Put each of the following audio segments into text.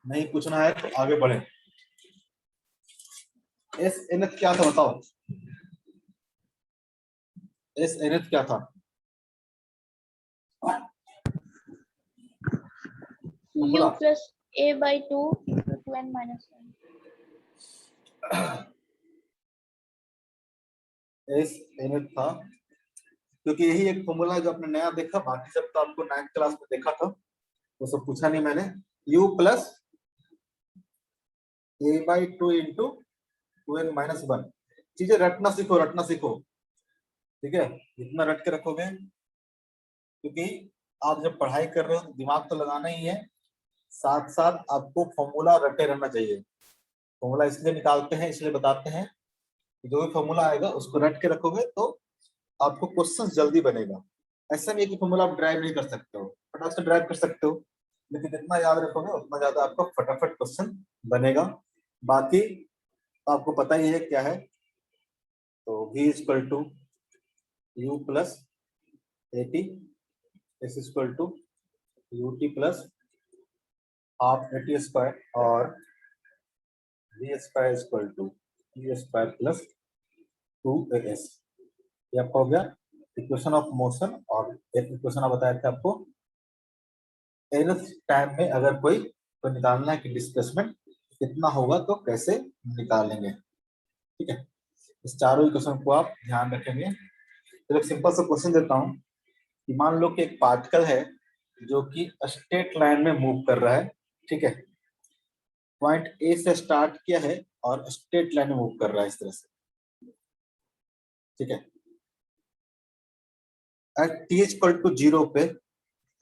नहीं पूछना है तो आगे बढ़े। एस एन एच क्या था बताओ। एस एन एच क्या था? U plus A by 2 into 2n minus 1. S N H था क्योंकि यही एक फॉर्मूला है जो आपने नया देखा, बाकी सब तो आपको 9th क्लास में देखा था, वो सब पूछा नहीं मैंने। U plus A by two into two N minus one. चीजें रटना सीखो, रटना सीखो, ठीक है? जितना रट के रखोगे, क्योंकि आप जब पढ़ाई कर रहे हो तो दिमाग तो लगाना ही है, साथ साथ आपको फॉर्मूला रटे रहना चाहिए। फॉर्मूला इसलिए निकालते हैं, इसलिए बताते हैं कि जो भी फॉर्मूला आएगा उसको रट के रखोगे तो आपको क्वेश्चन जल्दी बनेगा। ऐसा नहीं है कि फॉर्मूला आप ड्राइव नहीं कर सकते हो, फटाफट से ड्राइव कर सकते हो, लेकिन जितना याद रखोगे उतना ज्यादा आपको फटाफट क्वेश्चन बनेगा। बाकी आपको पता ही है क्या है, तो v equal to u plus a t, s equal to U T plus half A T square, और v square equal to you square plus two a s. ये आपका हो गया इक्वेशन ऑफ मोशन। और एक इक्वेशन बताया था आपको, nth टाइम में अगर कोई तो निकालना है कि डिस्प्लेसमेंट कितना होगा तो कैसे निकालेंगे, ठीक है? इस चारों इक्वेशन को आप ध्यान रखेंगे। तो एक सिंपल सा क्वेश्चन देता हूँ कि मान लो कि एक पार्टिकल है जो कि स्ट्रेट लाइन में मूव कर रहा है, ठीक है? पॉइंट ए से स्टार्ट किया है और स्ट्रेट लाइन में मूव कर रहा है इस तरह से, ठीक है? At t equal to zero पे,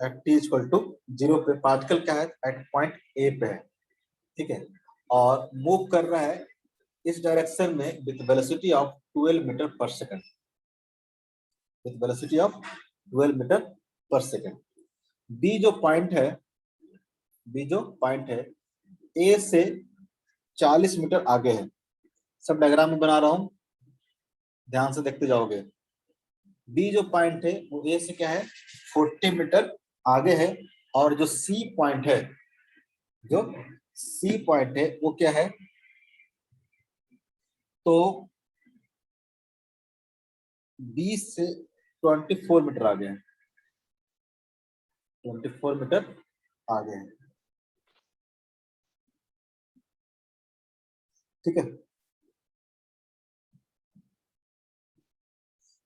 at t equal to zero पे पार्टिकल क्या है, एट पॉइंट ए पे है, ठीक है? और मूव कर रहा है इस डायरेक्शन में with velocity of 12 metre per second, with velocity of 12 metre per second. B जो पॉइंट है, बी जो पॉइंट है ए से 40 मीटर आगे है। सब डायग्राम में बना रहा हूं, ध्यान से देखते जाओगे। बी जो पॉइंट है वो ए से क्या है, 40 मीटर आगे है। और जो सी पॉइंट है, जो सी पॉइंट है वो क्या है, तो बी से 24 मीटर आगे है, 24 मीटर आगे है, ठीक है?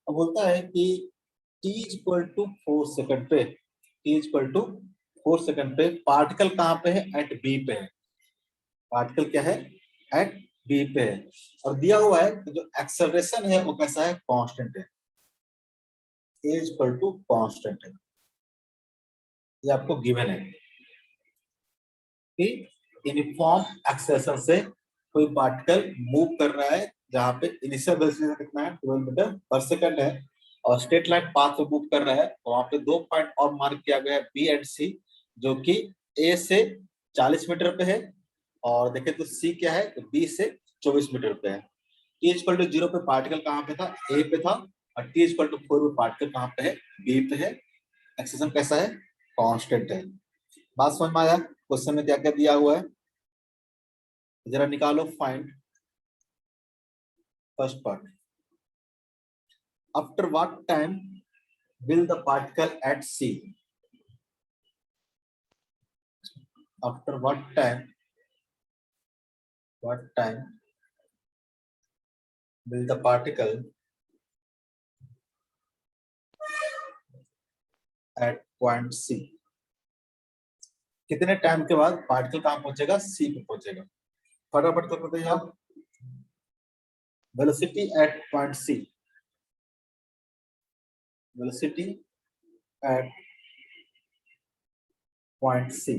अब बोलता है कि t इक्वल टू 4 सेकंड पे, t इक्वल टू 4 सेकंड पे पार्टिकल कहाँ पे है, एट बी पे है। पार्टिकल क्या है, एट बी पे है। और दिया हुआ है कि जो एक्सेलरेशन है वो कैसा है, कांस्टेंट है, a इक्वल टू कांस्टेंट है। ये आपको गिवन है कि यूनिफॉर्म एक्सेलरेशन से कोई पार्टिकल मूव कर रहा है जहां पे इनिशियल वेलोसिटी कितना है, 12 मीटर पर सेकंड है, और स्ट्रेट लाइन पाथ पे मूव कर रहा है। तो वहां पे दो पॉइंट और मार्क किया गया है, बी एंड सी, जो कि ए से 40 मीटर पे है, और देखें तो सी क्या है, तो बी से 24 मीटर पे है। टी इक्वल टू जीरो पे पार्टिकल कहाँ पे था, ए पे था, और टी इक्वल टू 4 पे पार्टिकल कहाँ पे है, बी पे है। एक्सेलरेशन कैसा है, कांस्टेंट है। बात समझ में आया? क्वेश्चन में क्या क्या दिया हुआ है, जरा निकालो, find first part. After what time will the particle at c, after what time will the particle at point c, कितने टाइम के बाद पार्टिकल कहां पहुंचेगा, सी पे पहुंचेगा। फटाफट तो बताइए आप, velocity at point C, velocity at point C.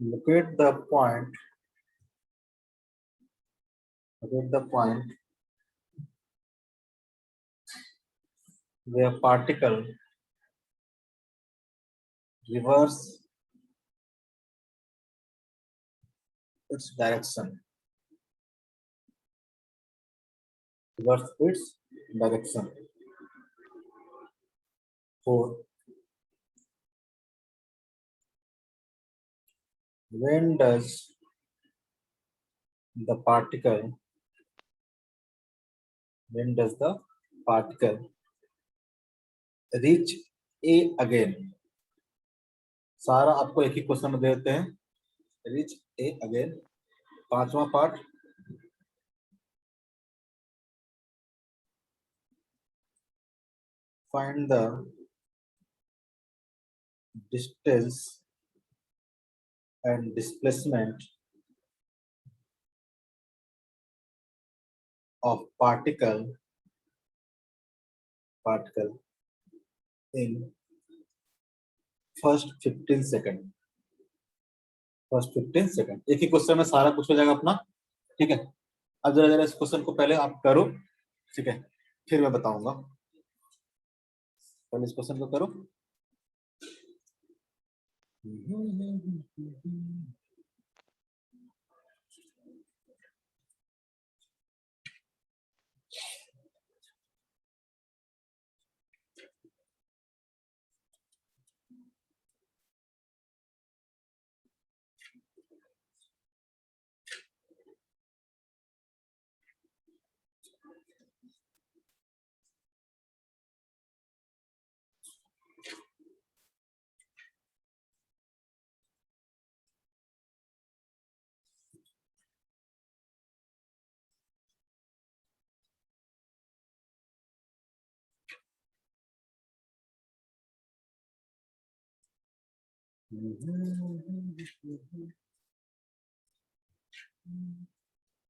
Locate the point at the point where particle reverse its direction. Reverse its direction. 4. When does the particle reach A again? सारा आपको एक ही क्वेश्चन में देते हैं. Reach A again. 5वां part. Find the distance and displacement of particle in first 15 second. First 15 second. एक ही question में सारा कुछ हो जाएगा अपना. ठीक है. अब जरा जरा इस क्वेश्चन को पहले आप करो. ठीक है, फिर मैं बताऊंगा. पहले इस क्वेश्चन को करो.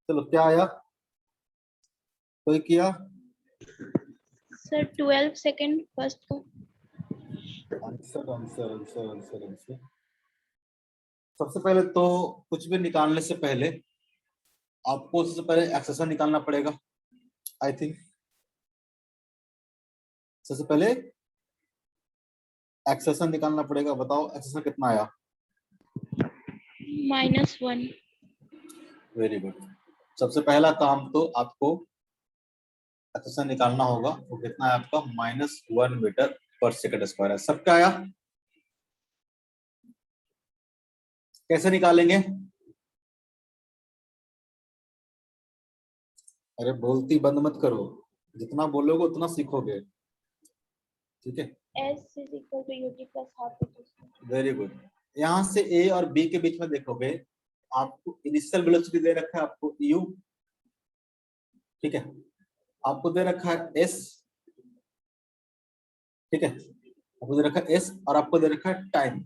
चलो, क्या आया? कोई किया? सर 12 सेकंड फर्स्ट को. आंसर. सबसे पहले तो कुछ भी निकालने से पहले आपको सबसे पहले एक्सेशन निकालना पड़ेगा. आई थिंक सबसे पहले एक्सेशन निकालना पड़ेगा. बताओ एक्सेशन कितना आया? -1. Very good. सबसे पहला काम तो आपको एक्सेशन निकालना होगा. वो कितना है आपका? -1 मीटर पर सेकंड स्क्वायर है. सबका आया? कैसे निकालेंगे? अरे बोलती बंद मत करो. जितना बोलोगे उतना सीखोगे. ठीक है. S is equal to UT plus half AT. Very good. यहाँ से A और B के बीच में देखोगे, आपको इनिशियल वेलोसिटी दे रखा है आपको U. ठीक है. आपको दे रखा है S. ठीक है. आपको दे रखा है S और आपको दे रखा है टाइम.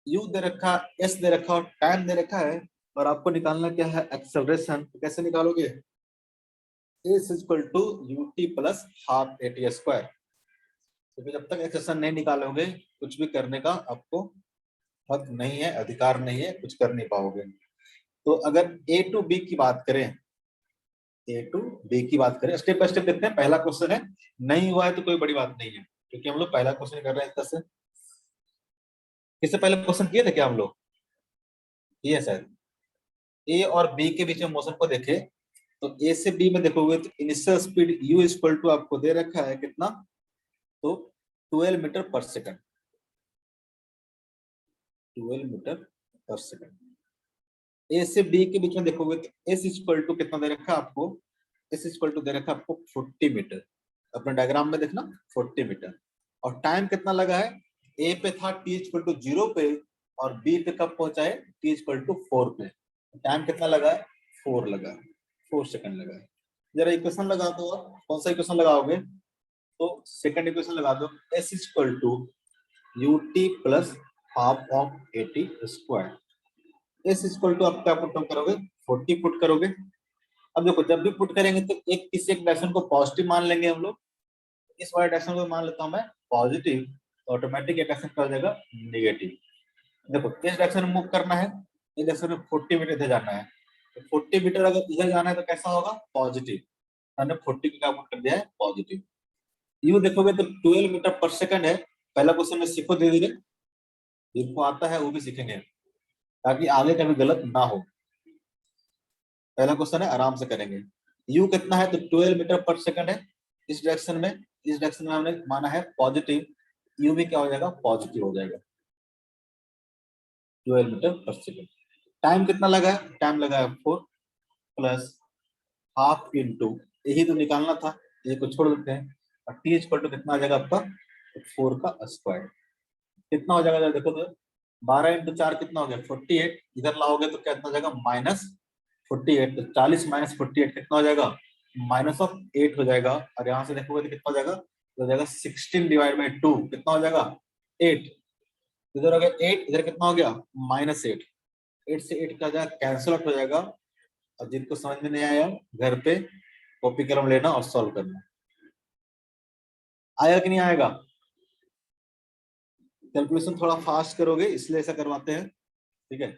U दे रखा है, S दे रखा है और टाइम दे रखा है. और आपको निकालना क्या है? एक्सेलरेशन. कैसे निकालोगे? S equal to UT plus half AT square. क्योंकि जब तक एक्सेशन नहीं निकालोगे कुछ भी करने का आपको हक नहीं है, अधिकार नहीं है, कुछ कर नहीं पाओगे. तो अगर A टू B की बात करें, स्टेप बाय स्टेप देखते हैं. पहला क्वेश्चन है, नहीं हुआ है तो कोई बड़ी बात नहीं है, क्योंकि हम लोग पहला क्वेश्चन कर रहे हैं. इस तरह से इससे पहले क्वेश्चन किए थे क्या हम लोग? ये शायद A और B के बीच में मोशन को देखे तो A से B में देखोगे तो initial speed U equal to आपको दे रखा है कितना? तो 12 metre per second. 12 metre per second. A से B के बीच में देखोगे तो S इक्वल टू कितना दे रखा है आपको? S इक्वल टू दे रखा है आपको 40 मीटर. अपने डायग्राम में देखना 40 मीटर. और टाइम कितना लगा है? A पे था t इक्वल टू 0 पे और B पे कब पहुंचा है? t इक्वल टू 4 पे. टाइम कितना लगा है? 4 लगा है. 4 सेकंड लगा है. जरा इक्वेशन लगा दो. कौन सा इक्वेशन लगाओगे? तो सेकंड इक्वेशन लगा दो. S equal to UT plus half of AT square. S equal to आप क्या पुट करोगे? 40 पुट करोगे. अब देखो, जब भी पुट करेंगे तो एक किसी एक डायरेक्शन को पॉजिटिव मान लेंगे हम लोग. इस वाले डायरेक्शन को मान लेता हूं मैं पॉजिटिव, तो ऑटोमेटिक डायरेक्शन क्या हो जाएगा? नेगेटिव. देखो किस डायरेक्शन में मूव करना है? इस डायरेक्शन में 40 मीटर इधर जाना है. 40 मीटर अगर इधर जाना है तो कैसा होगा, पॉजिटिव। मैंने 40 का पुट कर दिया है पॉजिटिव। यू देखोगे तो 12 मीटर पर सेकंड है। पहला क्वेश्चन में सीखो धीरे धीरे, जिनको आता है वो भी सीखेंगे ताकि आगे कभी गलत ना हो। पहला क्वेश्चन है, आराम से करेंगे। यू कितना है तो 12 मीटर पर सेकंड है। इस डायरेक्शन में, इस डायरेक्शन में हमने माना है पॉजिटिव, यू भी क्या हो जाएगा, पॉजिटिव हो जाएगा। 12 मीटर पर सेकंड। टाइम कितना लगा है, टाइम लगा है 4 प्लस हाफ इंटू, यही तो निकालना था, ये को छोड़ देते हैं। और टी इक्वल टू कितना आ जाएगा आपका, 4 का स्क्वायर। कितना हो जाएगा देखो तो, 12 इंटू 4 कितना हो गया 48। इधर लाओगे तो कितना हो जाएगा -48। तो 40 माइनस 48 कितना हो जाएगा, -8 हो जाएगा। और यहाँ से देखोगे तो कितना हो जाएगा, तो हो जाएगा 16 डिवाइड बाई 2 कितना हो जाएगा 8। इधर हो गया 8, इधर कितना हो गया -8। 8 से 8 का जाएगा कैंसिल आउट हो जाएगा। और जिनको समझ में नहीं आया घर पे कॉपी कलम लेना और सॉल्व करना। आएगा कि नहीं आएगा, कैलकुलेशन थोड़ा फास्ट करोगे इसलिए ऐसा करवाते हैं, ठीक है।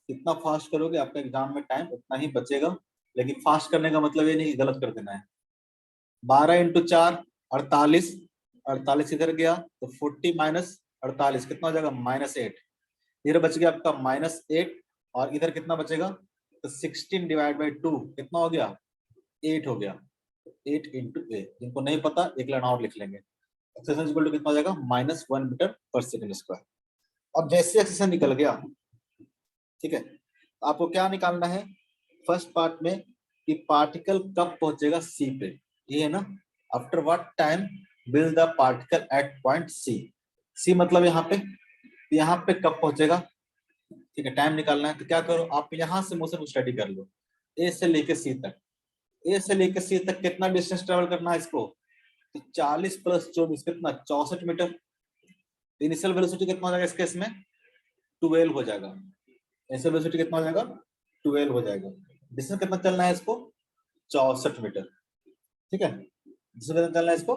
जितना फास्ट करोगे आपका एग्जाम में टाइम उतना ही बचेगा, लेकिन फास्ट करने का मतलब ये नहीं गलत कर देना है। 12 इंटू 4 48, 48 इधर गया तो 40 माइनस 48 कितना हो जाएगा -8। इधर बच गया आपका -8 और इधर कितना बचेगा, तो 16 डिवाइड बाई 2 कितना हो गया 8 हो गया। 8 इंटू ए, जिनको नहीं पता एक लाइन और लिख लेंगे। एक्सेशन इक्वल टू कितना हो जाएगा -1 मीटर पर सेकंड स्क्वायर। अब जैसे एक्सेशन निकल गया, ठीक है, आपको क्या निकालना है फर्स्ट पार्ट में, कि पार्टिकल कब पहुंचेगा सी पे, ये है ना। After what time will the particle at point C. C मतलब यहाँ पे कब पहुंचेगा, ठीक है, टाइम निकालना है। तो क्या करो, आप यहाँ से मोशन स्टडी कर लो, ए से लेके सी तक। ए से लेके सी तक कितना डिस्टेंस ट्रेवल करना है इसको, तो 40 प्लस 24 कितना 64 मीटर। इनिशियल वेलोसिटी कितना हो जाएगा इस केस में 12 हो जाएगा। इनिशियल वेलोसिटी कितना हो जाएगा 12 हो जाएगा। डिस्टेंस कितना चलना है इसको 64 मीटर, ठीक है। डिस्टेंस कितना चलना है इसको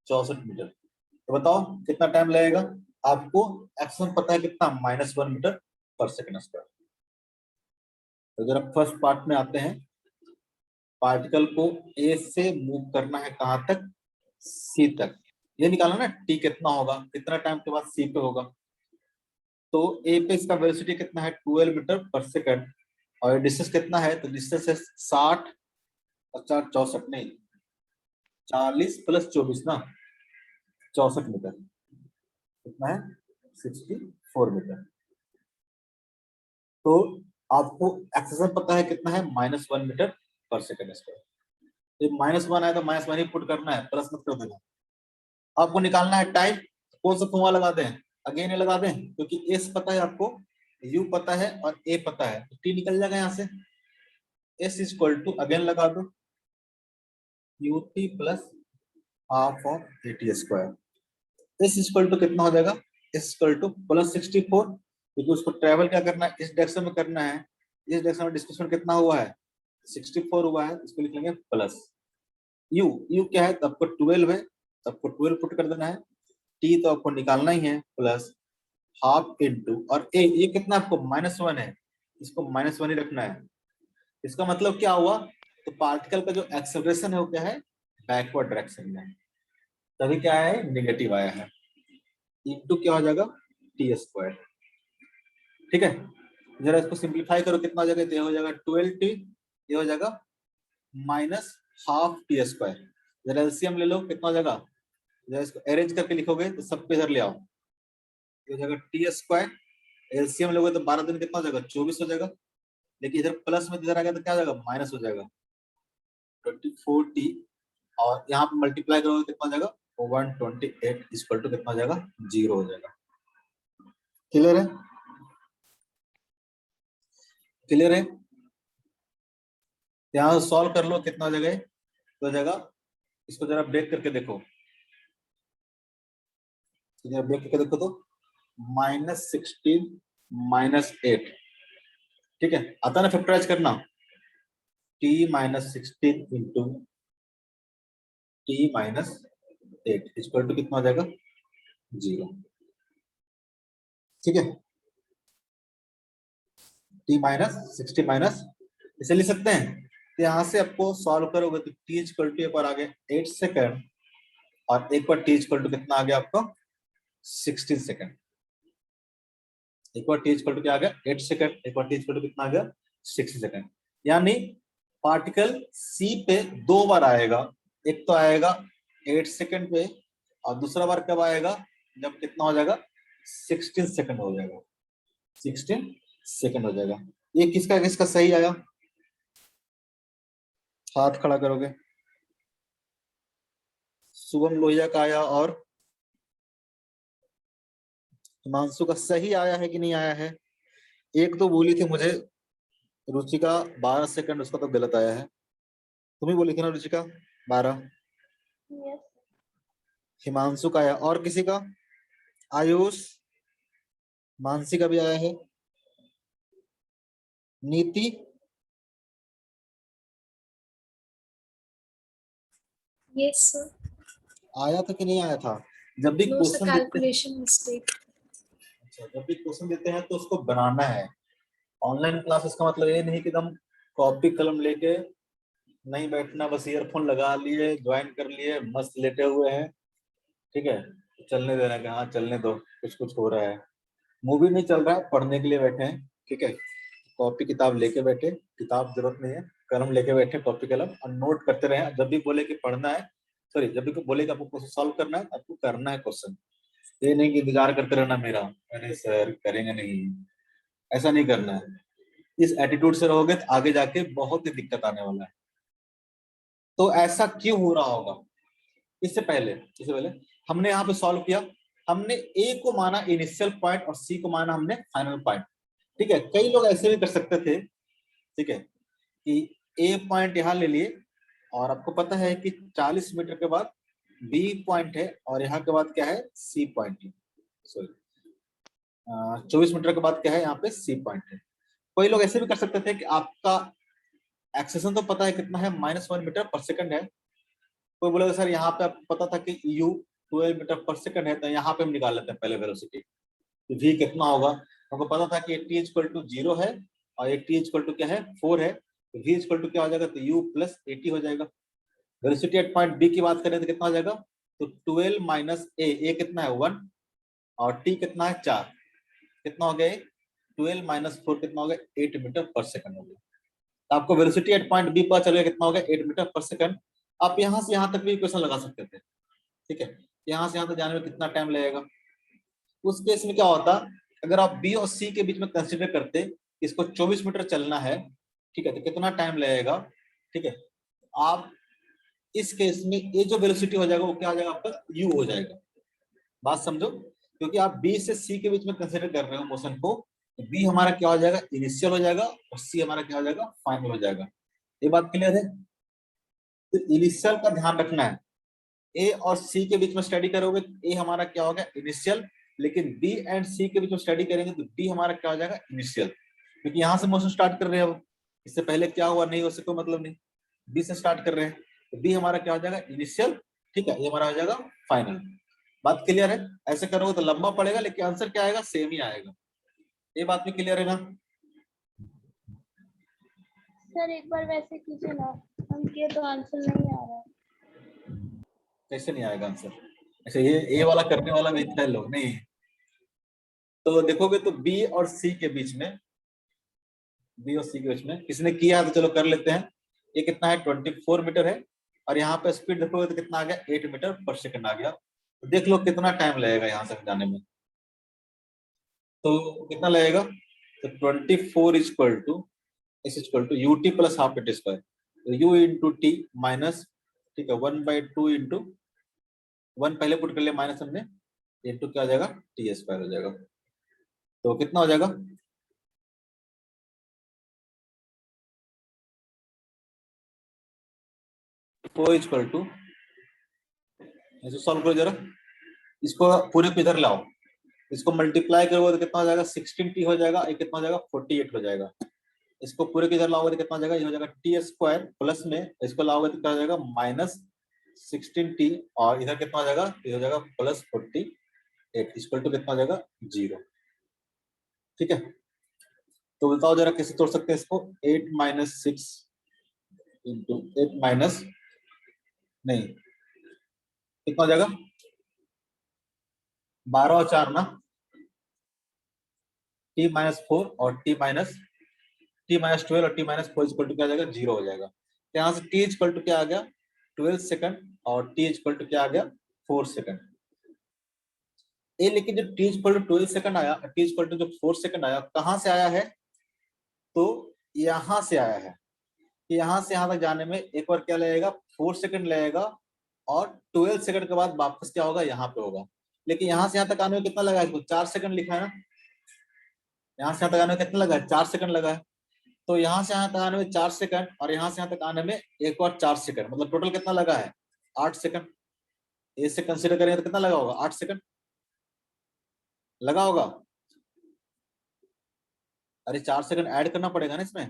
64 मीटर। तो बताओ कितना टाइम लगेगा आपको, एक्शन पता है कितना -1 मीटर पर सेकंड स्क्वायर। तो जरा फर्स्ट पार्ट में आते हैं, पार्टिकल को ए से मूव करना है कहां तक, सी तक। ये निकाला ना टी कितना होगा, कितना टाइम के बाद सी पे होगा। तो ए पे इसका वेलोसिटी कितना है 12 मीटर पर सेकंड, और डिस्टेंस कितना है, तो डिस्टेंस है 60 और 4 64 नहीं 40 प्लस 24 ना 64 मीटर, कितना है 64 मीटर। तो आपको एक्सेशन पता है कितना है -1 मीटर पर सेकंड स्क्वायर। तो -1 आया तो -1 ही पुट करना है, प्लस मत कर देना। आपको निकालना है टाइम, कौन सा फॉर्मूला लगा दें, अगेन ये लगा दें, क्योंकि एस पता है आपको, यू पता है और ए पता है, तो टी निकल जाएगा यहाँ से। एस इक्वल टू अगेन लगा दो U T plus half of A T square. S equal to कितना हो जाएगा, एस इक्वल टू +64, क्योंकि उसको ट्रेवल क्या करना है इस डायरेक्शन में करना है। इस डायरेक्शन में डिस्प्लेसमेंट कितना हुआ है 64 हुआ है, इसको लिख लेंगे प्लस यू। यू क्या है तो आपको 12 है, तो आपको 12 पुट कर देना है। टी तो आपको निकालना ही है, प्लस हाफ इंटू, और ए ये कितना आपको -1 है, इसको -1 ही रखना है। इसका मतलब क्या हुआ, तो पार्टिकल का जो एक्सेलरेशन है वो क्या है बैकवर्ड डायरेक्शन में, तभी क्या है नेगेटिव आया है। इंटू क्या हो जाएगा टी स्क्वायर, ठीक है। जरा इसको सिंप्लीफाई करो कितना हो जाएगा, तो ये हो जाएगा 12t, ये हो जाएगा -हाफ टी स्क्वायर। जरा एलसीएम ले लो कितना हो जाएगा, जरा इसको अरेंज करके लिखोगे तो सबको इधर ले आओ, ये हो जाएगा टी स्क्वायर। एलसीएम लोगे तो 12 दिन कितना हो जाएगा 24 हो जाएगा, लेकिन इधर प्लस में इधर आ गया तो क्या हो जाएगा माइनस हो जाएगा 24t, और यहाँ पे मल्टीप्लाई करोगे कितना हो जाएगा 128 इक्वल टू कितना हो जाएगा 0 हो जाएगा। क्लियर है, क्लियर है। यहाँ सॉल्व कर लो कितना हो जाएगा, तो हो जाएगा, इसको जरा ब्रेक करके देखो, जरा ब्रेक करके देखो तो -16 -8, ठीक है, आता ना फैक्टराइज करना, t -16 into t -8 equal to कितना हो जाएगा 0, ठीक है। t -60 - इसे लिख सकते हैं। तो यहाँ से आपको सॉल्व करोगे तो t इक्वल टू एक बार आ गया 8 सेकंड और एक बार t इक्वल टू कितना आ गया आपको 16 सेकंड। एक बार t इक्वल टू क्या आ गया 8 सेकंड, एक बार t इक्वल टू कितना आ गया 60 सेकंड। यानी पार्टिकल c पे दो बार आएगा, एक तो आएगा 8 सेकंड पे और दूसरा बार कब आएगा जब कितना हो जाएगा 16 सेकंड हो जाएगा, 16 सेकंड हो जाएगा। ये किसका किसका सही आया, हाथ खड़ा करोगे। शुभम लोहिया का आया और हिमांशु का सही आया है कि नहीं आया है। एक तो बोली थी मुझे रुचिका 12 सेकंड, उसका तो गलत आया है। तुम ही बोली थी ना रुचिका 12। Yes. हिमांशु का आया और किसी का, आयुष, मानसी का भी आया है, नीति, Yes, sir. आया था कि नहीं आया था। जब भी No, sir. क्वेश्चन देते हैं, Calculation mistake. अच्छा जब भी क्वेश्चन देते हैं तो उसको बनाना है। ऑनलाइन क्लासेस का मतलब ये नहीं कि एकदम कॉपी कलम लेके नहीं बैठना, बस ईयरफोन लगा लिए ज्वाइन कर लिए मस्त लेटे हुए हैं, ठीक है, चलने दे रहे हैं कि हाँ चलने दो, कुछ कुछ हो रहा है। मूवी नहीं चल रहा है, पढ़ने के लिए बैठे हैं, ठीक है। कॉपी किताब लेके बैठे, किताब जरूरत नहीं है, कलम लेके बैठे, कॉपी कलम और नोट करते रहे। जब भी बोले कि पढ़ना है, सॉरी जब भी बोले कि आपको क्वेश्चन सॉल्व करना है, आपको करना है क्वेश्चन। ये नहीं कि इंतजार करते रहना मेरा, अरे सर करेंगे नहीं, ऐसा नहीं करना है। इस एटीट्यूड से रहोगे तो आगे जाके बहुत ही दिक्कत आने वाला है। तो ऐसा क्यों हो रहा होगा, इससे पहले हमने यहाँ पे सॉल्व किया, हमने ए को माना इनिशियल पॉइंट और सी को माना हमने फाइनल पॉइंट, ठीक है। कई लोग ऐसे भी कर सकते थे, ठीक है, कि ए पॉइंट यहाँ ले लिए और आपको पता है कि 40 मीटर के बाद बी पॉइंट है और यहाँ के बाद क्या है सी पॉइंट है, सॉरी 24 मीटर के बाद क्या है यहाँ पे सी पॉइंट है। कोई लोग ऐसे भी कर सकते थे कि आपका एक्सेशन तो पता है कितना है -1 मीटर पर सेकंड है, कोई बोलेगा सर यहाँ पे आपको पता था कि u 12 मीटर पर सेकंड है, तो यहाँ पे हम निकाल लेते हैं पहले वेलोसिटी, तो v कितना होगा। हमको पता था कि t इक्वल टू 0 है और t इक्वल टू क्या है 4 है, तो v इक्वल टू क्या हो जाएगा, तो u प्लस 80 हो जाएगा। वेलोसिटी एट पॉइंट b की बात करें तो कितना हो जाएगा, तो 12 माइनस a कितना है 1 और t कितना है 4, कितना हो गया 12 माइनस 4 कितना हो गया 8 मीटर पर सेकंड हो गया। तो आपको वेलोसिटी एट पॉइंट बी पता चलेगा कितना हो गया 8 मीटर पर सेकंड। आप यहाँ से यहाँ तक भी इक्वेशन लगा सकते थे, ठीक है। यहाँ से यहाँ तक जाने में कितना टाइम लगेगा। उस केस में क्या होता, अगर आप बी और सी के बीच में कंसिडर करते इसको 24 मीटर चलना है, ठीक है, तो कितना टाइम लगेगा, ठीक है। आप इस केस में ये जो वेलोसिटी हो जाएगा वो क्या हो जाएगा आपका यू हो जाएगा। बात समझो, क्योंकि आप बी से सी के बीच में कंसिडर कर रहे हो मोशन को, तो बी हमारा क्या हो जाएगा इनिशियल हो जाएगा और सी हमारा क्या हो जाएगा फाइनल हो जाएगा। ये बात क्लियर है। तो इनिशियल का ध्यान रखना है, ए और सी के बीच में स्टडी करोगे ए हमारा क्या होगा इनिशियल, लेकिन बी एंड सी के बीच में स्टडी करेंगे तो बी हमारा क्या हो जाएगा इनिशियल, क्योंकि यहाँ से मोशन स्टार्ट कर रहे हैं। अब इससे पहले क्या हुआ नहीं हो सके कोई मतलब नहीं, बी से स्टार्ट कर रहे हैं तो बी हमारा क्या हो जाएगा इनिशियल, ठीक है, ये हमारा हो जाएगा फाइनल। बात क्लियर है। ऐसे करोगे तो लंबा पड़ेगा लेकिन आंसर क्या आएगा सेम ही आएगा। ये बात भी क्लियर है ना। सर एक बार वैसे कीजिए ना, हम किए तो आंसर नहीं आ रहा है। कैसे नहीं आएगा आंसर, ऐसे ये ए वाला करने वाला भी इतना लोग नहीं। तो देखोगे तो बी और सी के बीच में, बी और सी के बीच में किसने किया है तो चलो कर लेते हैं। ये कितना है 24 मीटर है और यहाँ पे स्पीड देखोगे तो कितना आ गया 8 मीटर पर सेकंड आ गया। तो देख लो कितना टाइम लगेगा यहाँ से जाने में, तो कितना लगेगा, तो 24 इक्वल टू इस equal to U T plus half T square, तो यू इंटू टी माइनस, ठीक है 1/2 इंटू 1 पहले पुट कर लिया माइनस हमने, इंटू क्या हो जाएगा टी स्क्वायर हो जाएगा। तो कितना हो जाएगा, फोर इक्वल टू, ऐसे सॉल्व करो जरा, इसको पूरे पे इधर लाओ, इसको मल्टीप्लाई करोगे तो कितना हो जाएगा 16t हो जाएगा, ये कितना हो जाएगा 48 हो जाएगा। इसको पूरे के इधर लाओगे तो कितना हो जाएगा, ये हो जाएगा टी स्क्वायर प्लस में इसको लाओगे तो क्या हो जाएगा -16t और इधर कितना हो जाएगा, ये हो जाएगा +48 इक्वल टू कितना हो जाएगा 0, ठीक है। तो बताओ जरा कैसे तोड़ सकते हैं इसको, 8 माइनस 6 इंटू 8 माइनस, नहीं कितना हो जाएगा, 12 और 4 ना, t माइनस 4 और t माइनस 12 और t माइनस 4 इक्वल टू क्या आ जाएगा, 0 हो जाएगा। तो यहाँ से t इक्वल टू क्या आ गया, 12 सेकंड, और t इक्वल टू क्या आ गया, 4 सेकंड। ये लेकिन जो t इक्वल टू 12 सेकंड आया, t इक्वल टू जो 4 सेकंड आया, कहाँ से आया है, तो यहाँ से आया है। यहाँ से यहाँ तक जाने में एक बार क्या लगेगा, 4 सेकंड लगेगा, और 12 सेकंड के बाद वापस क्या होगा, यहाँ पे होगा। लेकिन यहाँ से यहाँ तक आने में कितना लगा है, इसको 4 सेकंड लिखा है ना, यहाँ से यहाँ तक आने में कितना लगा है, 4 सेकंड लगा है। तो यहाँ से यहाँ तक आने में 4 सेकंड, और यहाँ से यहाँ तक आने में एक और 4 सेकंड, मतलब टोटल कितना लगा है, 8 सेकंड। ए से कंसिडर करेंगे तो कितना लगा होगा, 8 सेकंड लगा होगा। अरे 4 सेकंड ऐड करना पड़ेगा ना इसमें।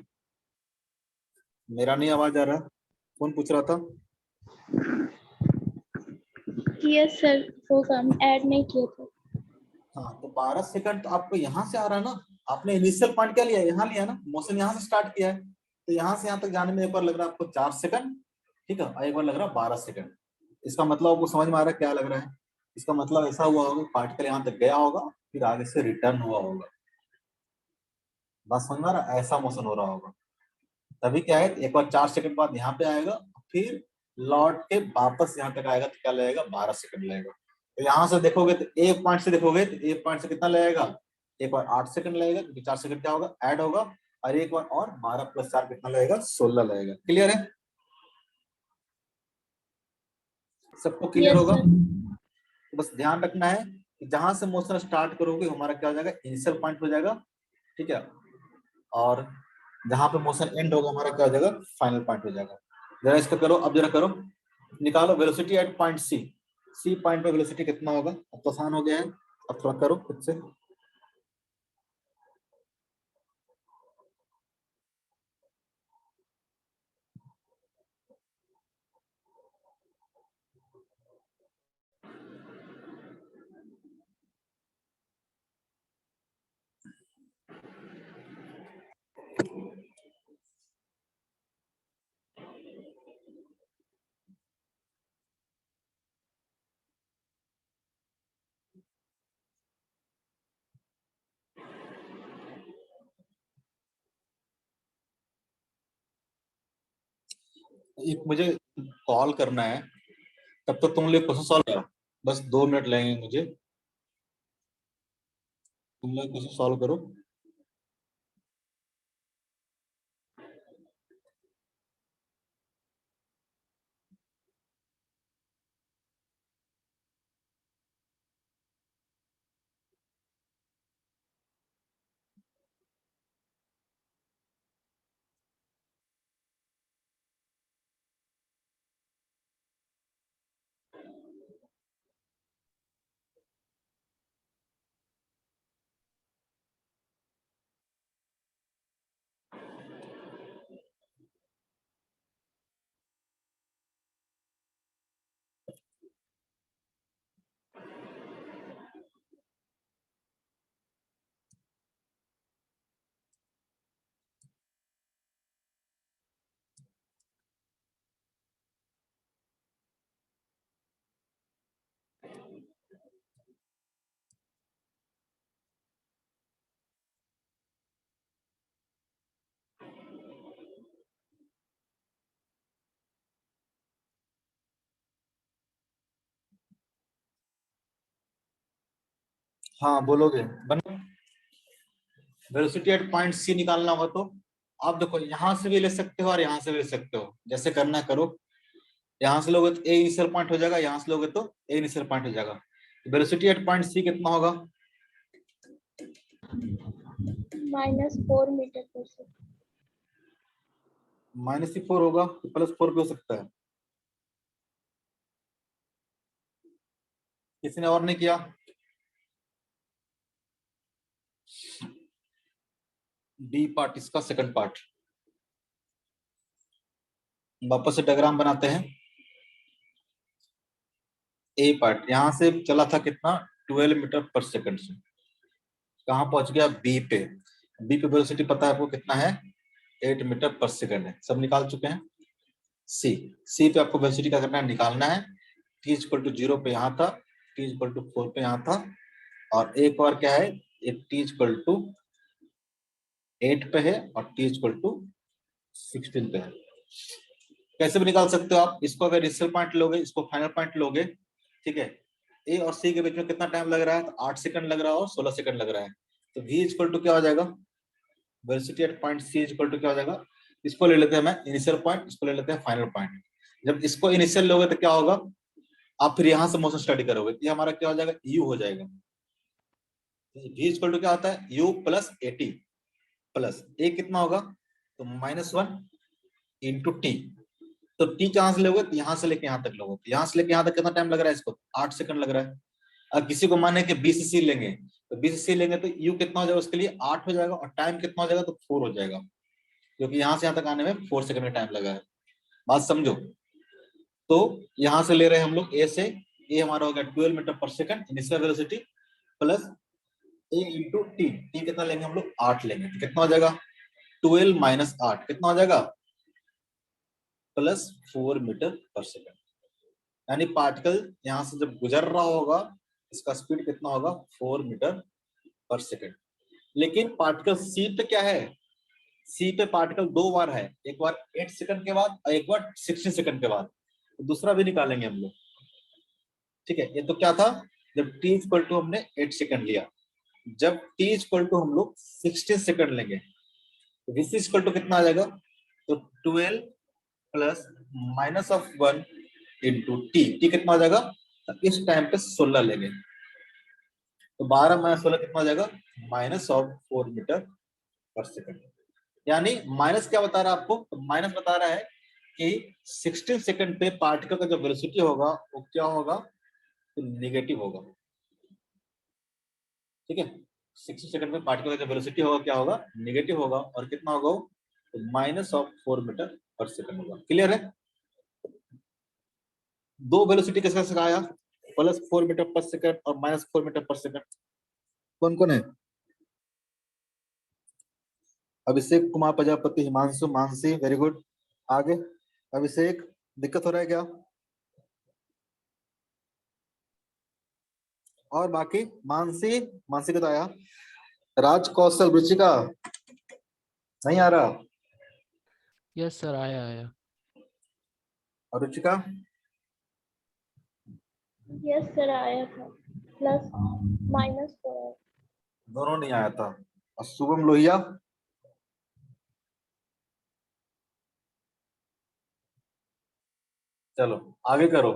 मेरा नहीं आवाज आ रहा, कौन पूछ रहा था। यस सर, वो हम ऐड नहीं किए थे। हाँ तो 12 सेकंड तो आपको यहाँ से आ रहा है ना, आपने इनिशियल पॉइंट क्या लिया, यहाँ लिया ना, मोशन यहाँ से स्टार्ट किया है। तो यहाँ से यहाँ तक जाने में एक बार लग रहा है आपको 4 सेकंड, ठीक है, और एक बार लग रहा है 12 सेकंड। इसका मतलब आपको समझ में आ रहा है क्या लग रहा है, इसका मतलब ऐसा हुआ होगा, पार्टिकल यहाँ तक गया होगा, फिर आगे से रिटर्न हुआ होगा। बात समझ में आ रहा है, ऐसा मोशन हो रहा होगा। तभी क्या है, एक बार 4 सेकंड बाद यहाँ पे आएगा, फिर लौट के वापस यहाँ तक आएगा, तो क्या लगेगा, 12 सेकंड लगेगा। तो यहाँ से देखोगे तो एक पॉइंट से देखोगे तो एक पॉइंट से कितना लगेगा, एक बार 8 सेकंड लगेगा, क्योंकि 4 सेकंड क्या होगा, ऐड होगा, और एक बार और 12 प्लस 4 कितना लगेगा, 16 लगेगा। क्लियर है, सबको क्लियर यस होगा। सर। तो बस ध्यान रखना है कि जहां से मोशन स्टार्ट करोगे हमारा क्या हो जाएगा, इनिशियल पॉइंट हो जाएगा, ठीक है, और जहां पे मोशन एंड होगा हमारा क्या हो जाएगा, फाइनल पॉइंट हो जाएगा। जरा इसका करो, अब जरा करो, निकालो velocity at point C. C point पे वेलोसिटी कितना होगा, अब तो आसान हो गया है, अब थोड़ा करो खुद से। एक मुझे कॉल करना है, तब तक तुम लोग क्वेश्चन सॉल्व करो, बस 2 मिनट लगेंगे मुझे, तुम लोग क्वेश्चन सॉल्व करो। हाँ बोलोगे, बनो। वेलोसिटी एट पॉइंट सी निकालना होगा तो आप देखो, यहाँ से भी ले सकते हो और यहाँ से भी ले सकते हो, जैसे करना है करो। यहाँ से लोगे तो ए इनिशियल पॉइंट हो जाएगा, यहाँ से लोगे तो ए इनिशियल पॉइंट हो जाएगा। वेलोसिटी एट पॉइंट सी कितना होगा, -4 मीटर पर सेकंड। -4 होगा, +4 भी हो सकता है। किसी ने और नहीं किया, डी पार्ट इसका सेकंड पार्ट, वापस से डायग्राम बनाते हैं। ए पार्ट यहां से चला था कितना, 12 मीटर पर सेकंड से, कहां पहुंच गया, बी पे। बी पे वेलोसिटी पता है आपको कितना है, 8 मीटर पर सेकंड है, सब निकाल चुके हैं। सी पे आपको वेलोसिटी क्या करना है, निकालना है। टी इक्वल टू 0 पे यहाँ था, टी इक्वल टू 4 पे यहाँ था, और एक और क्या है, एक टी इक्वल टू 8 पे है और टी इक्वल टू 16 पे है। कैसे भी निकाल सकते हो आप इसको, अगर इनिशियल पॉइंट लोगे, इसको फाइनल पॉइंट लोगे, ठीक है। ए और सी के बीच में कितना टाइम लग रहा है, तो 8 सेकंड लग रहा है और 16 सेकंड लग रहा है। तो v इक्वल टू क्या हो जाएगा, velocity at point C equal to क्या हो जाएगा, इसको ले लेते हैं मैं इनिशियल पॉइंट, इसको ले लेते हैं फाइनल पॉइंट। जब इसको इनिशियल लोगे तो क्या होगा, आप फिर यहाँ से मोशन स्टडी करोगे, ये हमारा क्या हो जाएगा, u हो जाएगा। v इक्वल टू क्या होता है, u प्लस एटी प्लस ए कितना होगा, तो -1 इंटू टी। तो टी कहां से लोगे, तो यहाँ से लेके यहाँ तक लोगे, तो यहाँ से लेके यहाँ तक कितना टाइम लग रहा है, इसको 8 सेकंड लग रहा है। अब किसी को माने कि बीसीसी लेंगे, तो बीसीसी लेंगे तो यू कितना हो जाएगा, उसके लिए 8 हो जाएगा, और टाइम कितना हो जाएगा, तो 4 हो जाएगा, क्योंकि यहाँ से यहाँ तक आने में 4 सेकंड का टाइम लगा है। बात समझो। तो यहाँ से ले रहे हैं हम लोग ए से, ए हमारा हो गया 12 metre per second initial velocity, plus ए इंटू टी, टी कितना लेंगे हम लोग, 8 लेंगे, तो कितना हो जाएगा 12 माइनस 8 कितना हो जाएगा, प्लस 4 मीटर पर सेकंड। यानी पार्टिकल यहाँ से जब गुजर रहा होगा, इसका स्पीड कितना होगा, 4 मीटर पर सेकंड। लेकिन पार्टिकल सी पे क्या है, सी पे पार्टिकल 2 बार है, एक बार 8 सेकंड के बाद और एक बार 16 सेकंड के बाद, तो दूसरा भी निकालेंगे हम लोग, ठीक है। ये तो क्या था, जब t इक्वल टू हमने 8 सेकंड लिया, जब t इक्वल टू हम लोग 16 सेकंड लेंगे, तो v इक्वल टू कितना आ जाएगा, तो 12 plus minus of 1 into T, T कितना हो जाएगा, तो इस टाइम पे 16 लेंगे, तो 12 माइनस 16 कितना हो जाएगा, minus of 4 metre per second. यानी माइनस क्या बता रहा है आपको, तो माइनस बता रहा है कि 16 सेकंड पे पार्टिकल का जो वेलोसिटी होगा वो क्या होगा, तो नेगेटिव होगा, ठीक है। 60 सेकंड में पार्टिकल का जो वेलोसिटी होगा क्या होगा, नेगेटिव होगा, और कितना होगा, तो minus of 4 metre per second होगा। क्लियर है। दो वेलोसिटी किसका सिखाया, प्लस 4 मीटर पर सेकंड और माइनस 4 मीटर पर सेकंड, कौन कौन है, अभिषेक कुमार प्रजापति, हिमांशु, मानसी, वेरी गुड। आगे अभिषेक, दिक्कत हो रहा है क्या, और बाकी मानसी, मानसी का तो आया, राज, कौशल, रुचिका नहीं आ रहा, यस सर, आया आया। और रुचिका, यस सर आया था, प्लस माइनस 4। दोनों नहीं आया था। और शुभम लोहिया, चलो आगे करो।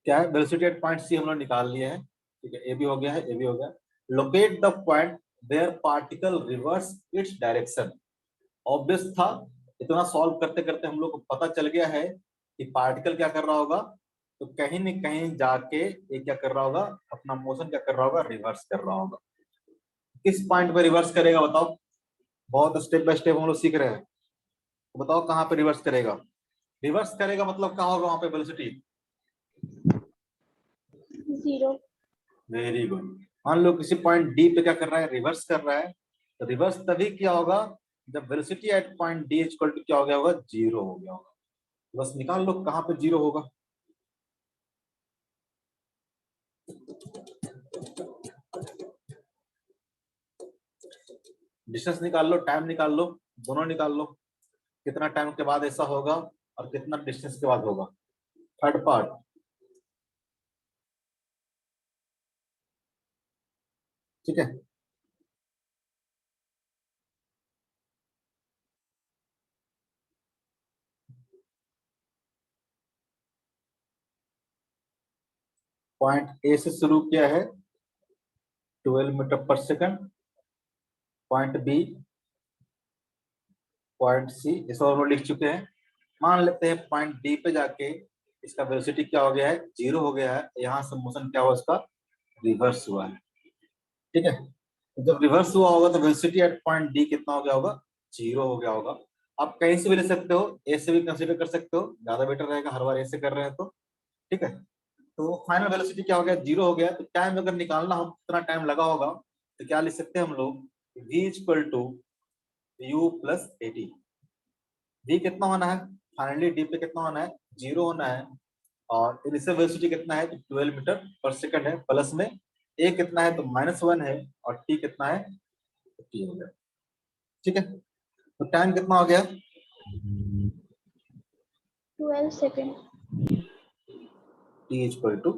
क्या है, वेलोसिटी एट पॉइंट सी हम लोग निकाल लिए हैं, ठीक है। ए भी हो गया है, ए भी हो गया। Locate the point where particle reverse its direction. Obvious था, इतना सॉल्व करते करते हम लोग को पता चल गया है कि पार्टिकल क्या कर रहा होगा, तो कहीं न कहीं जाके ये क्या कर रहा होगा, अपना मोशन क्या कर रहा होगा, रिवर्स कर रहा होगा। किस पॉइंट पे रिवर्स करेगा बताओ, बहुत स्टेप बाय स्टेप हम लोग सीख रहे हैं, तो बताओ कहाँ पे रिवर्स करेगा। रिवर्स करेगा मतलब क्या होगा वहां पे वेलोसिटी, 0। Very good. मान लो किसी पॉइंट डी पे क्या कर रहा है, रिवर्स कर रहा है, तो रिवर्स तभी क्या होगा जब velocity at point D equal to क्या हो गया होगा, 0 हो गया होगा। बस निकाल लो कहाँ पे 0 होगा। डिस्टेंस निकाल लो, टाइम निकाल लो, दोनों निकाल लो, कितना टाइम के बाद ऐसा होगा और कितना डिस्टेंस के बाद होगा। थर्ड पार्ट, ठीक है। पॉइंट ए से शुरू किया है 12 metre per second, point B, point C, इस और हम लिख चुके हैं। मान लेते हैं पॉइंट डी पे जाके इसका वेलोसिटी क्या हो गया है, 0 हो गया है, यहाँ से मोशन क्या हुआ, उसका रिवर्स हुआ है, ठीक है। जब रिवर्स हुआ होगा तो वेलोसिटी एट पॉइंट डी कितना हो गया होगा, 0 हो गया होगा। आप कहीं से भी ले सकते हो, ए से भी कंसीडर कर सकते हो, ज्यादा बेटर रहेगा, हर बार ए से कर रहे हैं तो, ठीक है। तो फाइनल वेलोसिटी क्या हो गया, 0 हो गया। तो टाइम अगर निकालना हो कितना टाइम लगा होगा, तो क्या लिख सकते हैं हम लोग, v equal to u plus A T. v कितना होना है फाइनली, d पे कितना होना है 0 होना है, और इनिशियल वेलोसिटी कितना है तो 12 मीटर पर सेकंड है, प्लस में a कितना है तो -1 है, और t कितना है तो t हो गया। ठीक है, तो टाइम कितना हो गया 12 second. t equal to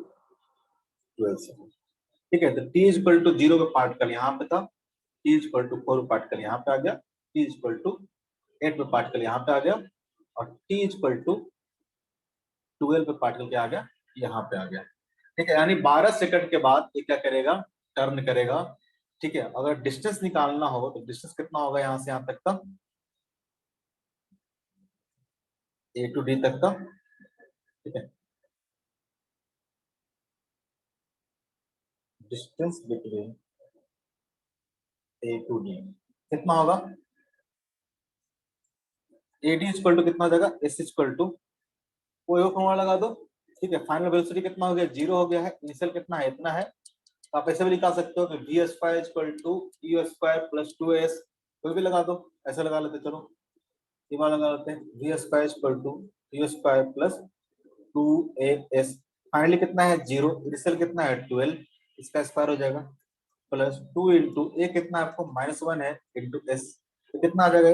12 second. ठीक है, तो t इक्वल टू 0 पे पार्टिकल यहाँ पे था, t इक्वल टू 4 पे पार्टिकल यहाँ पे आ गया, t इक्वल टू 8 पे पार्टिकल यहाँ पे आ गया, और t इक्वल टू 12 पे पार्टिकल क्या आ गया यहाँ पे आ गया। ठीक है, यानी 12 सेकंड के बाद ये क्या करेगा टर्न करेगा। ठीक है, अगर डिस्टेंस निकालना हो तो डिस्टेंस कितना होगा यहाँ से यहाँ तक का, ए टू डी तक का। ठीक है, distance between A to D कितना होगा, ए डी इक्वल टू कितना हो जाएगा एस इक्वल टू, कोई और फॉर्मूला लगा दो। ठीक है, फाइनल वेलोसिटी कितना हो गया 0 हो गया है, इनिशियल कितना है इतना है, तो आप ऐसे भी निकाल सकते हो कि V square equal to you square plus 2s, कोई भी लगा दो, ऐसे लगा लेते चलो, ये वाला लगा लेते हैं V square equal to you square plus 2as, finally कितना है 0, इनिशियल कितना है 12, इसका स्क्वायर हो जाएगा प्लस 2 इंटू ए कितना आपको -1 है इंटू एस, तो कितना आ जाएगा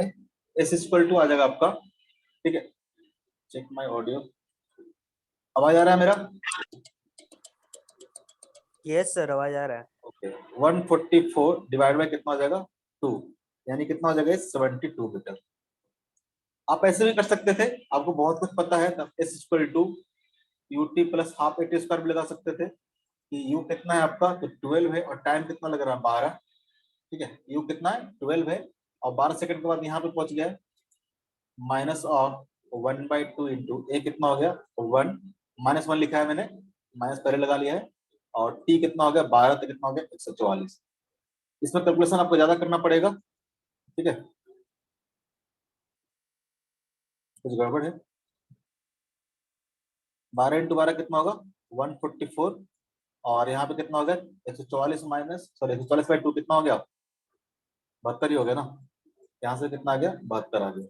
एस इक्वल टू आ जाएगा आपका। ठीक है, चेक माय ऑडियो, आवाज आ रहा है मेरा? यस सर, आवाज आ रहा है। ओके, 144 डिवाइड बाय कितना हो जाएगा 2, यानी कितना हो जाएगा 72 मीटर। आप ऐसे भी कर सकते थे, आपको बहुत कुछ पता है, तब S equal to U T plus half A T square भी लगा सकते थे कि यू कितना है आपका तो 12 है, और टाइम कितना लग रहा है 12। ठीक है, यू कितना है 12 है, और 12 सेकंड के बाद यहाँ पे पहुंच गया माइनस ऑफ 1/2 इंटू ए कितना हो गया 1, -1 लिखा है मैंने, माइनस पहले लगा लिया है, और टी कितना हो गया 12, तो कितना हो गया 144। इसमें कैलकुलेशन आपको ज्यादा करना पड़ेगा। ठीक है, कुछ गड़बड़ है, 12 इंटू 12 कितना होगा 144, और यहाँ पे कितना हो गया 144 माइनस सॉरी 144/2 कितना हो गया 72 ही हो गया ना, यहाँ से कितना आ गया 72 आ गया।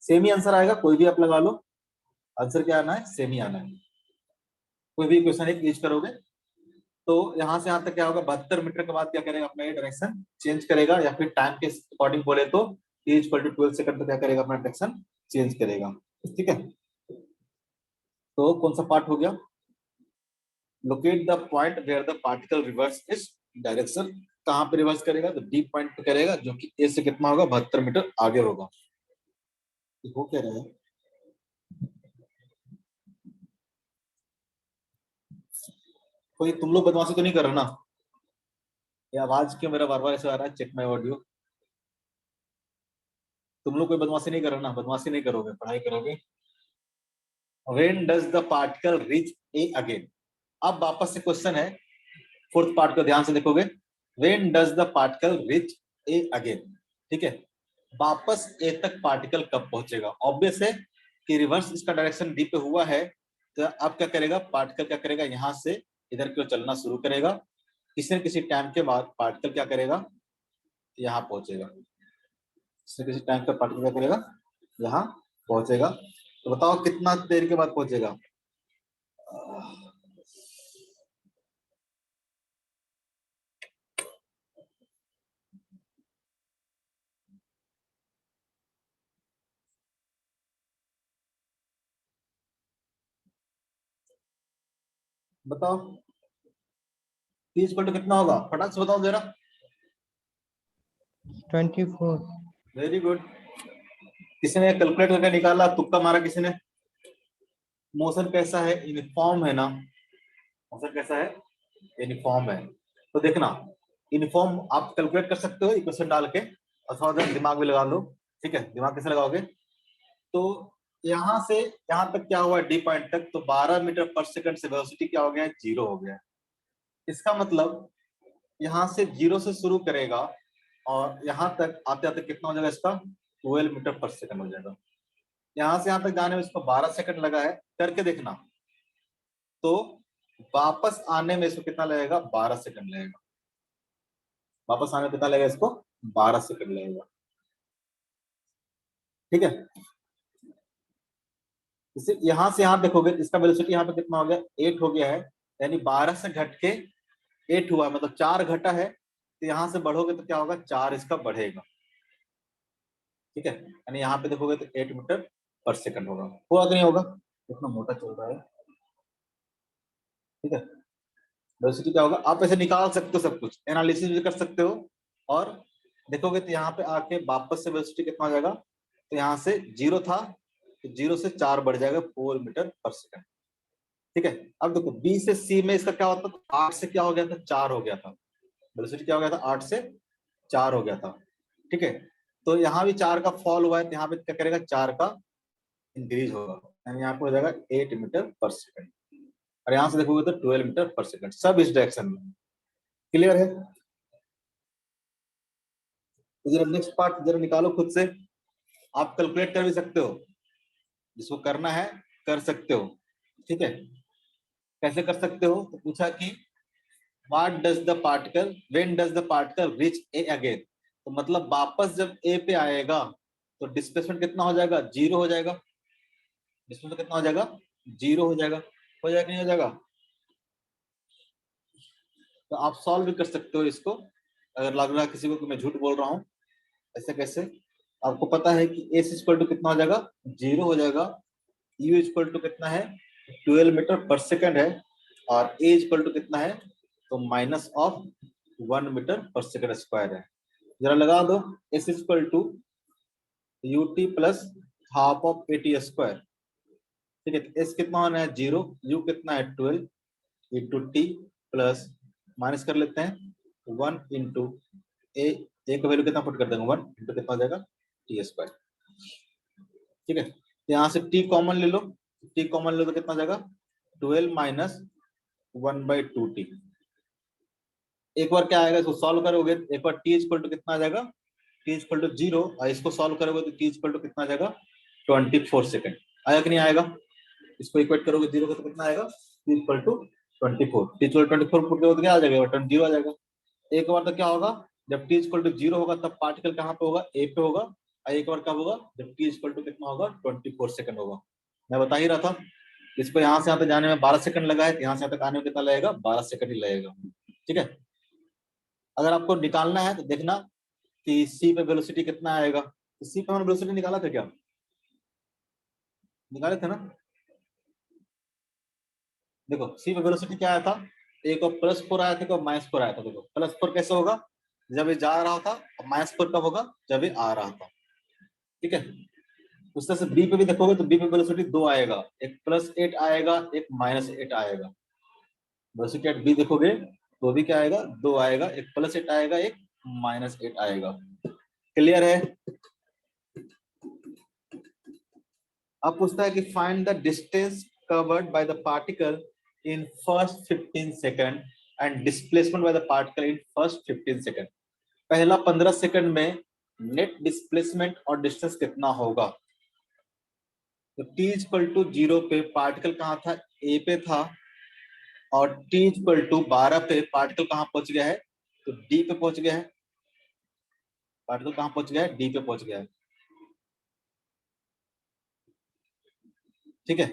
सेम ही आंसर आएगा, कोई भी आप लगा लो, आंसर क्या आना है सेम ही आना है। कोई भी क्वेश्चन एक यूज करोगे तो यहाँ से यहाँ तक क्या होगा 72 मीटर के बाद क्या करेगा अपना ये डायरेक्शन चेंज करेगा, या फिर टाइम के अकॉर्डिंग बोले तो t इक्वल टू 12 सेकंड तक क्या करेगा अपना डायरेक्शन चेंज करेगा। ठीक है, तो कौन सा पार्ट हो गया, locate the point where the particle reverse is direction, कहाँ पे रिवर्स करेगा तो डी पॉइंट पे करेगा, जो कि ए से कितना होगा 72 मीटर आगे होगा। वो कह रहे हैं कोई तुम लोग बदमाशी तो नहीं कर रहे ना, ये आवाज क्यों मेरा बार बार ऐसे आ रहा है, चेक माय ऑडियो, तुम लोग कोई बदमाशी नहीं कर रहे ना, बदमाशी नहीं करोगे पढ़ाई करोगे। When does the particle reach a again, अब वापस से क्वेश्चन है, फोर्थ पार्ट को ध्यान से देखोगे, when does the particle reach a again. ठीक है, वापस ए तक पार्टिकल कब पहुंचेगा, ऑब्वियस है कि रिवर्स इसका डायरेक्शन डी पे हुआ है, तो अब क्या करेगा पार्टिकल क्या करेगा यहाँ से इधर की ओर चलना शुरू करेगा, किसी न किसी टाइम के बाद पार्टिकल क्या करेगा यहाँ पहुंचेगा, किसी न किसी टाइम पर पार्टिकल क्या करेगा यहाँ पहुंचेगा। तो बताओ कितना देर के बाद पहुंचेगा, बताओ 30 इक्वल टू कितना होगा, फटाक से बताओ जरा। 24। वेरी गुड, किसी ने कैलकुलेट करके निकाला, तुक्का मारा किसी ने। मोशन कैसा है यूनिफॉर्म है ना, मोशन कैसा है यूनिफॉर्म है, तो देखना यूनिफॉर्म आप कैलकुलेट कर सकते हो इक्वेशन डाल के, और थोड़ा देर दिमाग में लगा लो। ठीक है, दिमाग कैसे लगाओगे, तो यहाँ से यहाँ तक क्या हुआ डी पॉइंट तक, तो 12 मीटर पर सेकंड से वेलोसिटी क्या हो गया 0 हो गया। इसका मतलब यहाँ से 0 से शुरू करेगा, और यहाँ तक आते आते कितना हो जाएगा इसका 12 मीटर पर सेकंड हो जाएगा। यहाँ से यहाँ तक जाने में इसको 12 सेकंड लगा है, करके देखना, तो वापस आने में इसको कितना लगेगा 12 सेकंड लगेगा, वापस आने में कितना लगेगा इसको 12 सेकंड लगेगा। ठीक है, इसे यहां से यहां देखोगे, इसका वेलोसिटी यहाँ पे कितना हो गया, 8 हो गया है, यानी 12 से घट के 8 हुआ, मतलब 4 घटा है, तो यहाँ से बढ़ोगे तो क्या होगा, 4 इसका बढ़ेगा। ठीक है, यानी यहाँ पे देखोगे तो 8 मीटर पर सेकंड होगा कि नहीं होगा, इतना मोटा चल रहा है। ठीक है, वेलोसिटी क्या होगा, आप ऐसे निकाल सकते हो, सब कुछ एनालिसिस भी कर सकते हो, और देखोगे तो यहाँ पे आके वापस से वेलोसिटी कितना हो जाएगा, तो यहाँ से 0 था, तो 0 से 4 बढ़ जाएगा, 4 मीटर पर सेकंड। ठीक है, अब देखो बी से सी में इसका क्या होता था, 8 से क्या हो गया था, 4 हो गया था, वेलोसिटी क्या हो गया था, 8 से 4 हो गया था। ठीक है, तो यहाँ भी 4 का फॉल हुआ है, तो यहाँ पे क्या करेगा, 4 का इंक्रीज होगा, यानी यहाँ पे हो जाएगा 8 मीटर पर सेकंड, और यहाँ से देखोगे तो 12 मीटर पर सेकंड, सब इस डायरेक्शन में। क्लियर है, तो जरा नेक्स्ट पार्ट जरा निकालो खुद से, आप कैलकुलेट कर भी सकते हो, जिसको करना है कर सकते हो। ठीक है, कैसे कर सकते हो, तो पूछा कि what does the particle when does the particle reach a again, तो मतलब वापस जब ए पे आएगा तो डिस्प्लेसमेंट कितना हो जाएगा, 0 हो जाएगा, डिस्प्लेसमेंट कितना हो जाएगा, 0 हो जाएगा, हो जाएगा नहीं हो जाएगा। तो आप सॉल्व भी कर सकते हो इसको, अगर लग रहा है किसी को कि मैं झूठ बोल रहा हूँ, ऐसे कैसे, आपको पता है कि एस इक्वल टू कितना हो जाएगा, 0 हो जाएगा, यू इक्वल टू कितना है, 12 मीटर पर सेकंड है, और ए इक्वल टू कितना है, तो minus of 1 metre per second square है। जरा लगा दो, S equal to U T plus half of A T square. ठीक है, एस कितना होना है, 0, यू कितना है, 12 इंटू टी प्लस माइनस कर लेते हैं 1 इंटू ए का वैल्यू कितना पुट कर देंगे, 1 इंटू कितना हो जाएगा, टी स्क्वायर। ठीक है, तो यहाँ से टी कॉमन ले लो, टी कॉमन ले लो तो कितना हो जाएगा, 12 माइनस 1/2t। एक बार क्या आएगा, इसको सॉल्व करोगे, एक बार टी इक्वल टू कितना आ जाएगा, टी इक्वल टू 0, और इसको सॉल्व करोगे तो टी इक्वल टू कितना आ जाएगा, 24 सेकंड। आएगा कि नहीं आएगा, इसको इक्वेट करोगे 0 का तो कितना आएगा, T equal to 24, T equal 24 put करोगे तो क्या आ जाएगा, 0 आ जाएगा। एक बार तो क्या होगा, जब टी इक्वल टू 0 होगा तब पार्टिकल कहाँ पे होगा, ए पे होगा, और एक बार कब होगा, जब टी इक्वल टू कितना होगा, 24 सेकंड होगा। मैं बता ही रहा था, इसको यहाँ से यहाँ तक जाने में 12 सेकंड लगा है, तो यहाँ से यहाँ तक आने में कितना लगेगा, 12 सेकंड ही लगेगा। ठीक है, अगर आपको निकालना है तो देखना कि सी पे वेलोसिटी कितना आएगा, तो सी पे हमने वेलोसिटी निकाला था क्या, निकाले थे ना, देखो सी पे वेलोसिटी क्या आया था, एक और +4 आया था, एक और -4 आया था। देखो +4 कैसे होगा, जब ये जा रहा था, और -4 कब होगा, जब ये आ रहा था। ठीक है, उस तरह से बी पे भी देखोगे तो बी पे वेलोसिटी 2 आएगा, एक +8 आएगा, एक -8 आएगा। वेलोसिटी एट बी देखोगे तो भी क्या आएगा, 2 आएगा, एक +8 आएगा, एक -8 आएगा। क्लियर है, अब पूछता है कि find the distance covered by the particle in first 15 second and displacement by the particle in first 15 second. पहला 15 सेकंड में नेट डिस्प्लेसमेंट और डिस्टेंस कितना होगा। तो t इक्वल टू 0 पे पार्टिकल कहाँ था, ए पे था, और t इक्वल टू 12 पे पार्टिकल कहाँ पहुंच गया है, तो डी पे पहुंच गया है, पार्टिकल कहाँ पहुंच गया है, डी पे पहुंच गया है। ठीक है,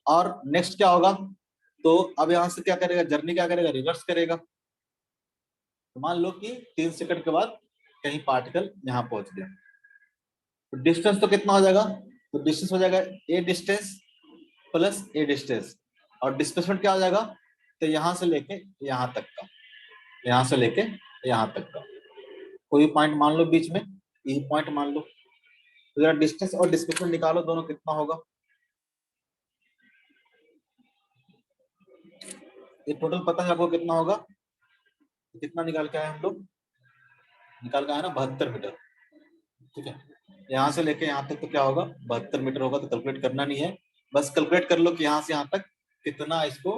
और नेक्स्ट क्या होगा, तो अब यहां से क्या करेगा, जर्नी क्या करेगा, रिवर्स करेगा। तो मान लो कि 3 सेकंड के बाद कहीं पार्टिकल यहाँ पहुंच गया, तो डिस्टेंस तो कितना हो जाएगा, तो डिस्टेंस हो जाएगा ए डिस्टेंस प्लस ए डिस्टेंस, और डिस्प्लेसमेंट क्या हो जाएगा, तो यहाँ से लेके यहाँ तक का, यहाँ से लेके यहाँ तक का कोई पॉइंट मान लो बीच में, यही पॉइंट मान लो, तो जरा डिस्टेंस और डिस्प्लेसमेंट निकालो, दोनों कितना होगा। ये टोटल पता है आपको कितना होगा, कितना निकाल के आए हम लोग, निकाल के आए ना 72 मीटर। ठीक है, यहाँ से लेके यहाँ तक तो क्या होगा, 72 मीटर होगा, तो कैलकुलेट करना नहीं है, बस कैलकुलेट कर लो कि यहाँ से यहाँ तक कितना इसको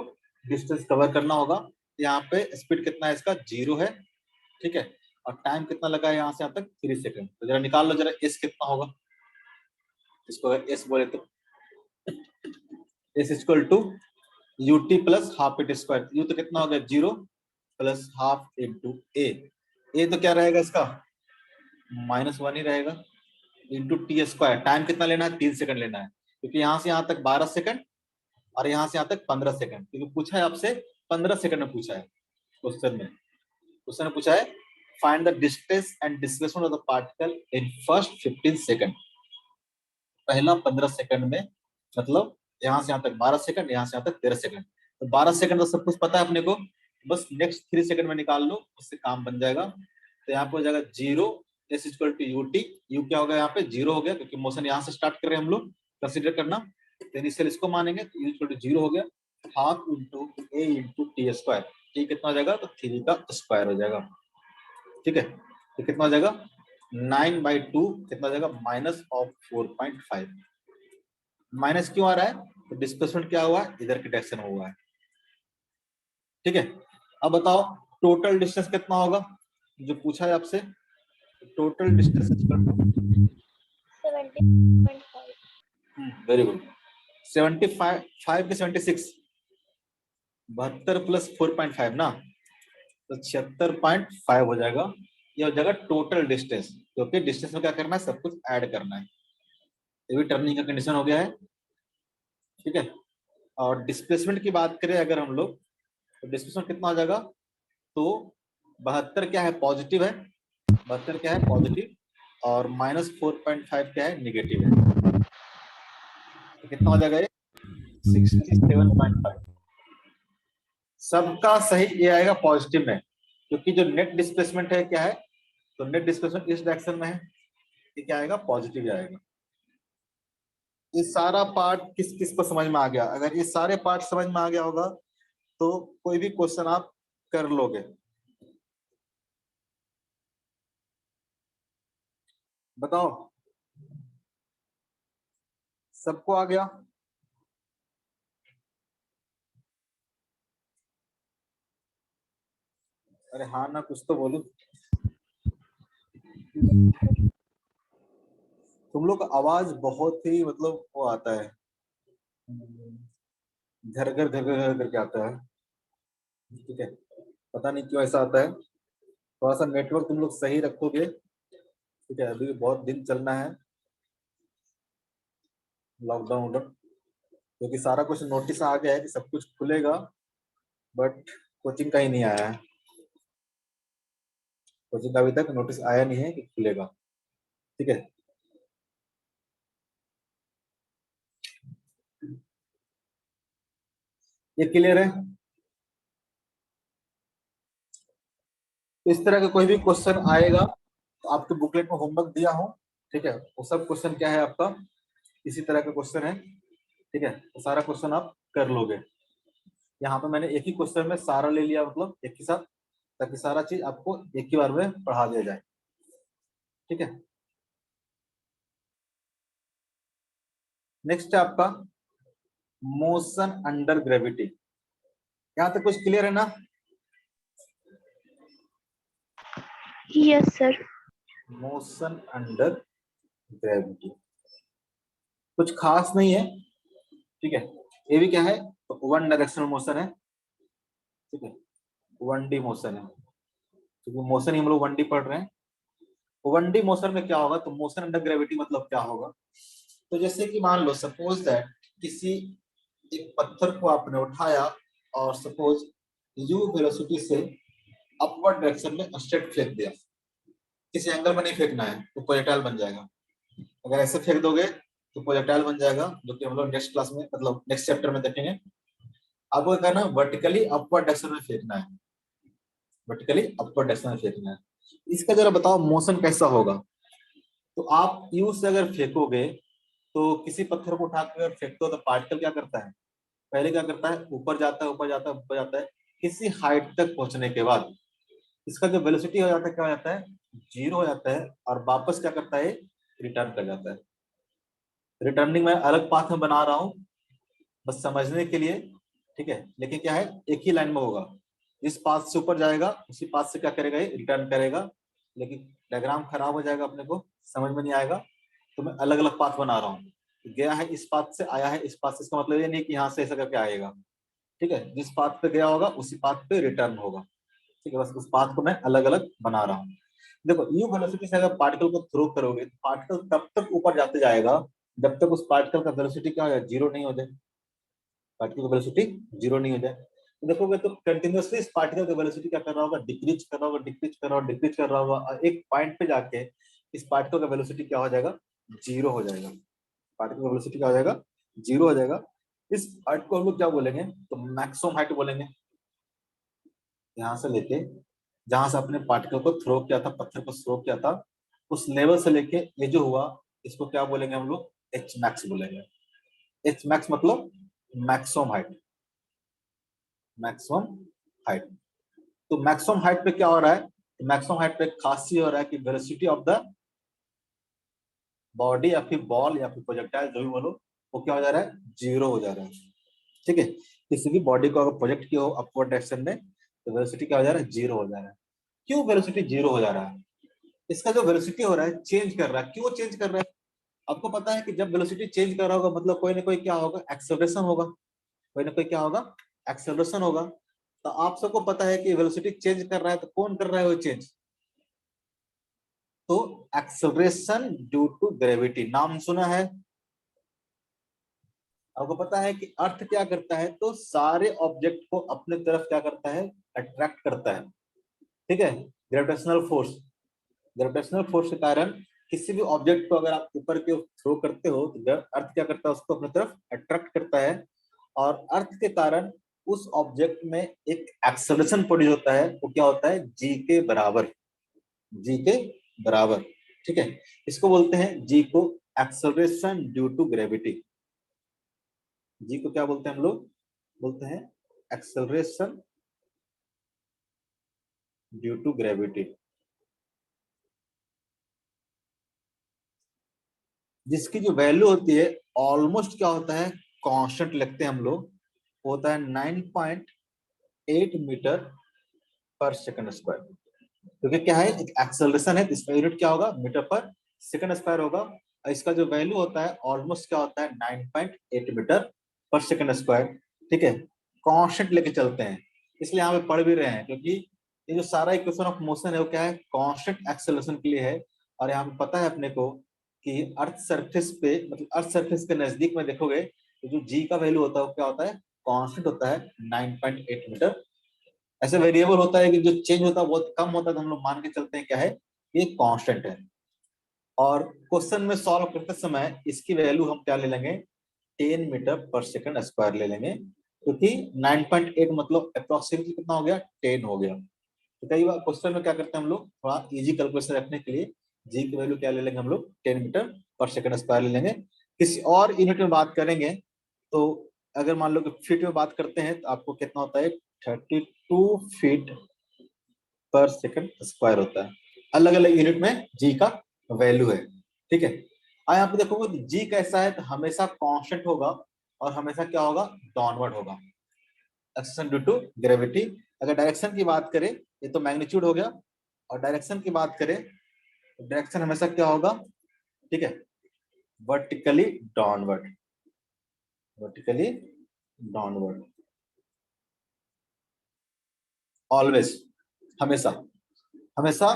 डिस्टेंस कवर करना होगा। यहाँ पे स्पीड कितना है इसका, 0 है। ठीक है, और टाइम कितना लगा है यहाँ से यहाँ तक, 3 सेकंड। तो जरा निकाल लो जरा एस कितना होगा, इसको अगर एस बोले तो S equal to U T plus half it square, U तो कितना हो गया 0 प्लस हाफ इंटू ए तो क्या रहेगा इसका -1 ही रहेगा, इंटू टी स्क्वायर। टाइम कितना लेना है, 3 सेकंड लेना है, क्योंकि यहाँ से यहाँ तक 12 सेकंड और यहाँ से यहाँ तक 15 सेकंड, क्योंकि पूछा है आपसे 15 सेकंड में पूछा है क्वेश्चन में। क्वेश्चन में पूछा है find the distance and displacement of the particle in first 15 second. पहला 15 सेकंड में, मतलब यहाँ से यहाँ तक 12 सेकंड, यहाँ से यहाँ तक 13 सेकंड। तो 12 सेकंड तो सब कुछ पता है अपने को, बस नेक्स्ट 3 सेकंड में निकाल लो, उससे काम बन जाएगा। तो यहाँ पे हो जाएगा 0 s equal to ut। u क्या होगा, यहाँ पे 0 हो गया, क्योंकि मोशन यहाँ से स्टार्ट कर रहे हैं हम लोग, कंसीडर करना। तो इनिशियल इसको मानेंगे, तो u इक्वल टू 0 हो गया, half into a into t square. ठीक, कितना हो जाएगा, तो 3 का स्क्वायर हो जाएगा। ठीक है, तो कितना हो जाएगा 9/2, कितना हो जाएगा -4.5। माइनस क्यों आ रहा है, तो डिस्प्लेसमेंट क्या हुआ है, इधर की डायरेक्शन में हुआ है। ठीक है, अब बताओ टोटल डिस्टेंस कितना होगा, जो पूछा है आपसे। Total distance 70.5. Very good. 75 5 के 76, 72 प्लस 4.5 ना, तो 76.5 हो जाएगा। ये हो जाएगा टोटल डिस्टेंस, क्योंकि डिस्टेंस में क्या करना है, सब कुछ ऐड करना है। ये भी टर्निंग का कंडीशन हो गया है। ठीक है, और डिस्प्लेसमेंट की बात करें अगर हम लोग, तो डिस्प्लेसमेंट कितना हो जाएगा, तो 72 क्या है, पॉजिटिव है, 72 क्या है, पॉजिटिव, और -4.5 क्या है, निगेटिव है। तो कितना हो जाएगा ये 67.5। सबका सही ये आएगा पॉजिटिव में, क्योंकि जो नेट डिस्प्लेसमेंट है क्या है, तो नेट डिस्प्लेसमेंट इस डायरेक्शन में है, ये क्या आएगा, पॉजिटिव आएगा। ये सारा पार्ट किस किस को समझ में आ गया, अगर ये सारे पार्ट समझ में आ गया होगा तो कोई भी क्वेश्चन आप कर लोगे। बताओ सबको आ गया। अरे हाँ ना, कुछ तो बोलो। तुम लोग का आवाज बहुत ही मतलब वो आता है, घर घर घर घर घर करके आता है। ठीक है, पता नहीं क्यों ऐसा आता है। थोड़ा सा नेटवर्क तुम लोग सही रखोगे। ठीक है, अभी बहुत दिन चलना है लॉकडाउन, क्योंकि सारा कुछ नोटिस आ गया है कि सब कुछ खुलेगा, बट कोचिंग का ही नहीं आया है। कोचिंग का अभी तक नोटिस आया नहीं है कि खुलेगा। ठीक है, ये क्लियर है। तो इस तरह का कोई भी क्वेश्चन आएगा तो आपके बुकलेट में होमवर्क दिया हो, ठीक है, वो सब क्वेश्चन क्या है आपका, इसी तरह का क्वेश्चन है। ठीक है, तो सारा क्वेश्चन आप कर लोगे। यहाँ पे मैंने एक ही क्वेश्चन में सारा ले लिया, मतलब एक ही साथ, ताकि सारा चीज आपको एक ही बार में पढ़ा दिया जाए। ठीक है, नेक्स्ट है आपका मोशन अंडर ग्रेविटी। यहाँ तक कुछ क्लियर है ना। Yes, sir. Motion under gravity कुछ खास नहीं है। ठीक है, ये भी क्या है, तो वन डायरेक्शनल मोशन है। ठीक है, 1D मोशन है, क्योंकि मोशन ही हम लोग 1D पढ़ रहे हैं। 1D मोशन में क्या होगा, तो मोशन अंडर ग्रेविटी मतलब क्या होगा, तो जैसे कि मान लो सपोज दैट किसी एक पत्थर को आपने उठाया और सपोज u वेलोसिटी से अपवर्ड डायरेक्शन में स्ट्रेट फेंक दिया। किसी एंगल में नहीं फेंकना है, तो प्रोजेक्टाइल बन जाएगा। अगर ऐसे फेंक दोगे तो प्रोजेक्टाइल बन जाएगा, जो कि हम लोग नेक्स्ट क्लास में, मतलब नेक्स्ट चैप्टर में देखेंगे। आपको क्या करना है, वर्टिकली अपवर्ड डायरेक्शन में फेंकना है, वर्टिकली अपवर्ड डायरेक्शन में फेंकना है। इसका जरा बताओ मोशन कैसा होगा। तो आप यू से अगर फेंकोगे, तो किसी पत्थर को उठा कर फेंकते हो तो पार्टिकल क्या करता है, पहले क्या करता है, ऊपर जाता है ऊपर जाता है ऊपर जाता है, किसी हाइट तक पहुंचने के बाद इसका जो वेलोसिटी हो जाता है, क्या हो जाता है, 0 हो जाता है, और वापस क्या करता है, रिटर्न कर जाता है। रिटर्निंग मैं अलग पाथ में बना रहा हूँ बस समझने के लिए। ठीक है, लेकिन क्या है, एक ही लाइन में होगा, जिस पाथ से ऊपर जाएगा उसी पाथ से क्या करेगा, ये रिटर्न करेगा। लेकिन डायग्राम खराब हो जाएगा, अपने को समझ में नहीं आएगा, तो मैं अलग अलग पाथ बना रहा हूँ। गया है इस पाथ से, आया है इस पाथ से, इसका मतलब ये नहीं कि यहाँ से ऐसा करके आएगा। ठीक है, जिस पाथ पे गया होगा उसी पाथ पे रिटर्न होगा। ठीक है, बस उस पाथ को मैं अलग अलग बना रहा हूँ। देखो यू वेलोसिटी से अगर पार्टिकल को थ्रो करोगे तो पार्टिकल तब तक ऊपर जाते जाएगा जब तक उस पार्टिकल का वेलोसिटी क्या हो जाए, जीरो नहीं हो जाए, पार्टिकल की वेलोसिटी जीरो नहीं हो जाए। तो देखोगे तो कंटिन्यूअसली इस पार्टिकल का वेलोसिटी क्या कर रहा होगा, डिक्रीज कर रहा होगा, डिक्रीज कर रहा होगा, डिक्रीज कर रहा होगा, और एक पॉइंट पे जाके इस पार्टिकल का वेलोसिटी क्या हो जाएगा, जीरो हो जाएगा। पार्टिकल का वेलोसिटी क्या हो जाएगा, जीरो हो जाएगा। इस हाइट को हम लोग क्या बोलेंगे, तो मैक्सिमम हाइट बोलेंगे। यहाँ से लेके जहां से अपने पार्टिकल को थ्रो किया था, पत्थर को थ्रो किया था, उस लेवल से लेके ये जो हुआ इसको क्या बोलेंगे हम लोग, एच मैक्स बोलेंगे। एच मैक्स मतलब मैक्सिमम हाइट, मैक्सिमम हाइट। तो मैक्सिमम हाइट पे क्या हो रहा है, तो मैक्सिमम हाइट पे खास ये हो रहा है कि वेलोसिटी ऑफ द बॉडी या फिर बॉल या फिर प्रोजेक्टाइल जो भी बोलो, वो क्या हो जा रहा है, जीरो हो जा रहा है। ठीक है, किसी भी बॉडी को अगर प्रोजेक्ट किया हो अपवर्ड डायरेक्शन में तो वेलोसिटी क्या हो जा रहा है, जीरो हो जा रहा है। क्यों वेलोसिटी जीरो हो जा रहा है, इसका जो वेलोसिटी हो रहा है चेंज कर रहा है। क्यों चेंज कर रहा है, आपको पता है कि जब वेलोसिटी चेंज कर रहा होगा मतलब कोई ना कोई क्या होगा, एक्सेलरेशन होगा, कोई ना कोई क्या होगा, एक्सेलरेशन होगा। तो आप सबको पता है कि वेलोसिटी चेंज कर रहा है तो कौन कर रहा है वो चेंज, तो एक्सेलरेशन ड्यू टू ग्रेविटी। नाम सुना है, आपको पता है कि अर्थ क्या करता है, तो सारे ऑब्जेक्ट को अपने तरफ क्या करता है, अट्रैक्ट करता है। ठीक है, ग्रेविटेशनल फोर्स, ग्रेविटेशनल फोर्स के कारण किसी भी ऑब्जेक्ट को अगर आप ऊपर की ओर थ्रो करते हो तो अर्थ क्या करता है, उसको अपनी तरफ अट्रैक्ट करता है। और अर्थ के कारण उस ऑब्जेक्ट में एक एक्सेलरेशन प्रोड्यूस होता है, वो क्या होता है, जी के बराबर, जी के बराबर। ठीक है, इसको बोलते हैं जी को एक्सेलरेशन ड्यू टू ग्रेविटी। जी को क्या बोलते हैं हम लोग, बोलते हैं एक्सेलरेशन ड्यू टू ग्रेविटी। जिसकी जो वैल्यू होती है ऑलमोस्ट क्या होता है, कांस्टेंट लिखते हैं हम लोग, होता है 9.8 मीटर पर सेकंड स्क्वायर। क्योंकि क्या है, एक एक्सेलरेशन है तो इसका यूनिट क्या होगा, मीटर पर सेकंड स्क्वायर होगा। और इसका जो वैल्यू होता है ऑलमोस्ट क्या होता है, 9.8 मीटर पर सेकंड स्क्वायर। ठीक है, कांस्टेंट लेके चलते हैं, इसलिए यहाँ पे पढ़ भी रहे हैं, क्योंकि ये जो सारा इक्वेशन ऑफ मोशन है वो क्या है, कांस्टेंट एक्सेलरेशन के लिए है। और यहाँ पे पता है अपने को कि अर्थ सरफेस पे, मतलब अर्थ सरफेस के नजदीक में देखोगे तो जो जी का वैल्यू होता है वो क्या होता है, कांस्टेंट होता है 9.8 मीटर। ऐसे वेरिएबल होता है कि जो चेंज होता है बहुत कम होता है, तो हम लोग मान के चलते हैं क्या है, ये कांस्टेंट है। और क्वेश्चन में सॉल्व करते समय इसकी वैल्यू हम क्या ले लेंगे, 10 मीटर पर सेकंड स्क्वायर ले लेंगे, क्योंकि 9.8 मतलब अप्रोक्सीमेटली कितना हो गया, 10 हो गया। तो कई बार क्वेश्चन में क्या करते हैं हम लोग, थोड़ा इजी कैलकुलेशन रखने के लिए जी की वैल्यू क्या ले लेंगे हम लोग, 10 मीटर पर सेकंड स्क्वायर ले लेंगे। किसी और यूनिट में बात करेंगे तो अगर मान लो कि फीट में बात करते हैं तो आपको कितना होता है, 32 फीट पर सेकंड स्क्वायर होता है। अलग अलग यूनिट में जी का वैल्यू है। ठीक है, यहाँ पे देखोगे जी कैसा है, तो हमेशा कांस्टेंट होगा और हमेशा क्या होगा, डाउनवर्ड होगा, एक्सेलरेशन ड्यू टू ग्रेविटी। अगर डायरेक्शन की बात करें, ये तो मैग्नीट्यूड हो गया, और डायरेक्शन की बात करें तो डायरेक्शन हमेशा क्या होगा, ठीक है, vertically downward, vertically downward, always, हमेशा, हमेशा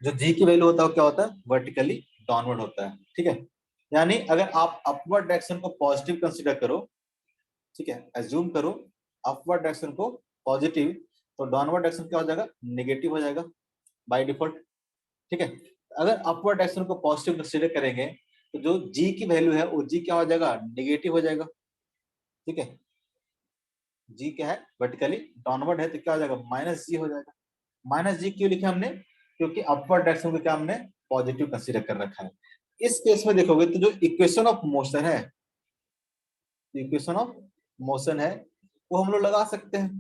जो जी की वैल्यू होता है वो क्या होता है, वर्टिकली डाउनवर्ड होता है। ठीक है, यानी अगर आप अपवर्ड डायरेक्शन को पॉजिटिव कंसीडर करो, ठीक है, एज्यूम करो अपवर्ड डायरेक्शन को पॉजिटिव, तो डाउनवर्ड डायरेक्शन क्या हो जाएगा, नेगेटिव हो जाएगा बाय डिफॉल्ट। ठीक है, अगर अपवर्ड डायरेक्शन को पॉजिटिव कंसीडर करेंगे तो जो जी की वैल्यू है वो जी क्या हो जाएगा, नेगेटिव हो जाएगा। ठीक है, जी क्या है, वर्टिकली डाउनवर्ड है तो क्या हो जाएगा, माइनस जी हो जाएगा। माइनस जी क्यों लिखा हमने, क्योंकि अपवर्ड डायरेक्शन को क्या हमने पॉजिटिव कंसीडर कर रखा है। इस केस में देखोगे तो जो इक्वेशन ऑफ मोशन है, इक्वेशन ऑफ मोशन है वो हम लोग लगा सकते हैं,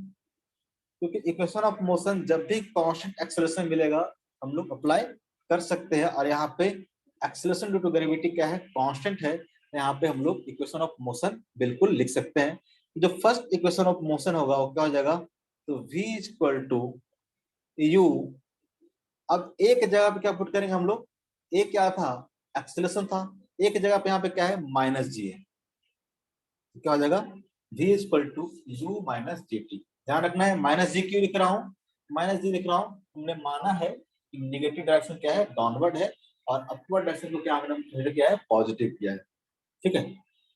क्योंकि इक्वेशन ऑफ मोशन जब भी कांस्टेंट एक्सेलरेशन मिलेगा हम लोग अप्लाई कर सकते हैं। और यहाँ पे एक्सेलरेशन ड्यू टू ग्रेविटी क्या है, कांस्टेंट है, तो यहाँ पे हम लोग इक्वेशन ऑफ मोशन बिल्कुल लिख सकते हैं। जो फर्स्ट इक्वेशन ऑफ मोशन होगा वो क्या हो जाएगा, तो v इक्वल टू यू। अब एक जगह पे क्या पुट करेंगे हम लोग, एक क्या था, एक्सेलरेशन था, एक जगह पे यहाँ पे क्या है, माइनस जी है, तो क्या हो जाएगा, v equal to you minus ji T. ध्यान रखना है माइनस जी क्यों लिख रहा हूँ, माइनस जी लिख रहा हूँ, हमने माना है निगेटिव डायरेक्शन क्या है, डाउनवर्ड है, और अपवर्ड डायरेक्शन को क्या हमने कंसीडर किया है, पॉजिटिव किया है। ठीक है,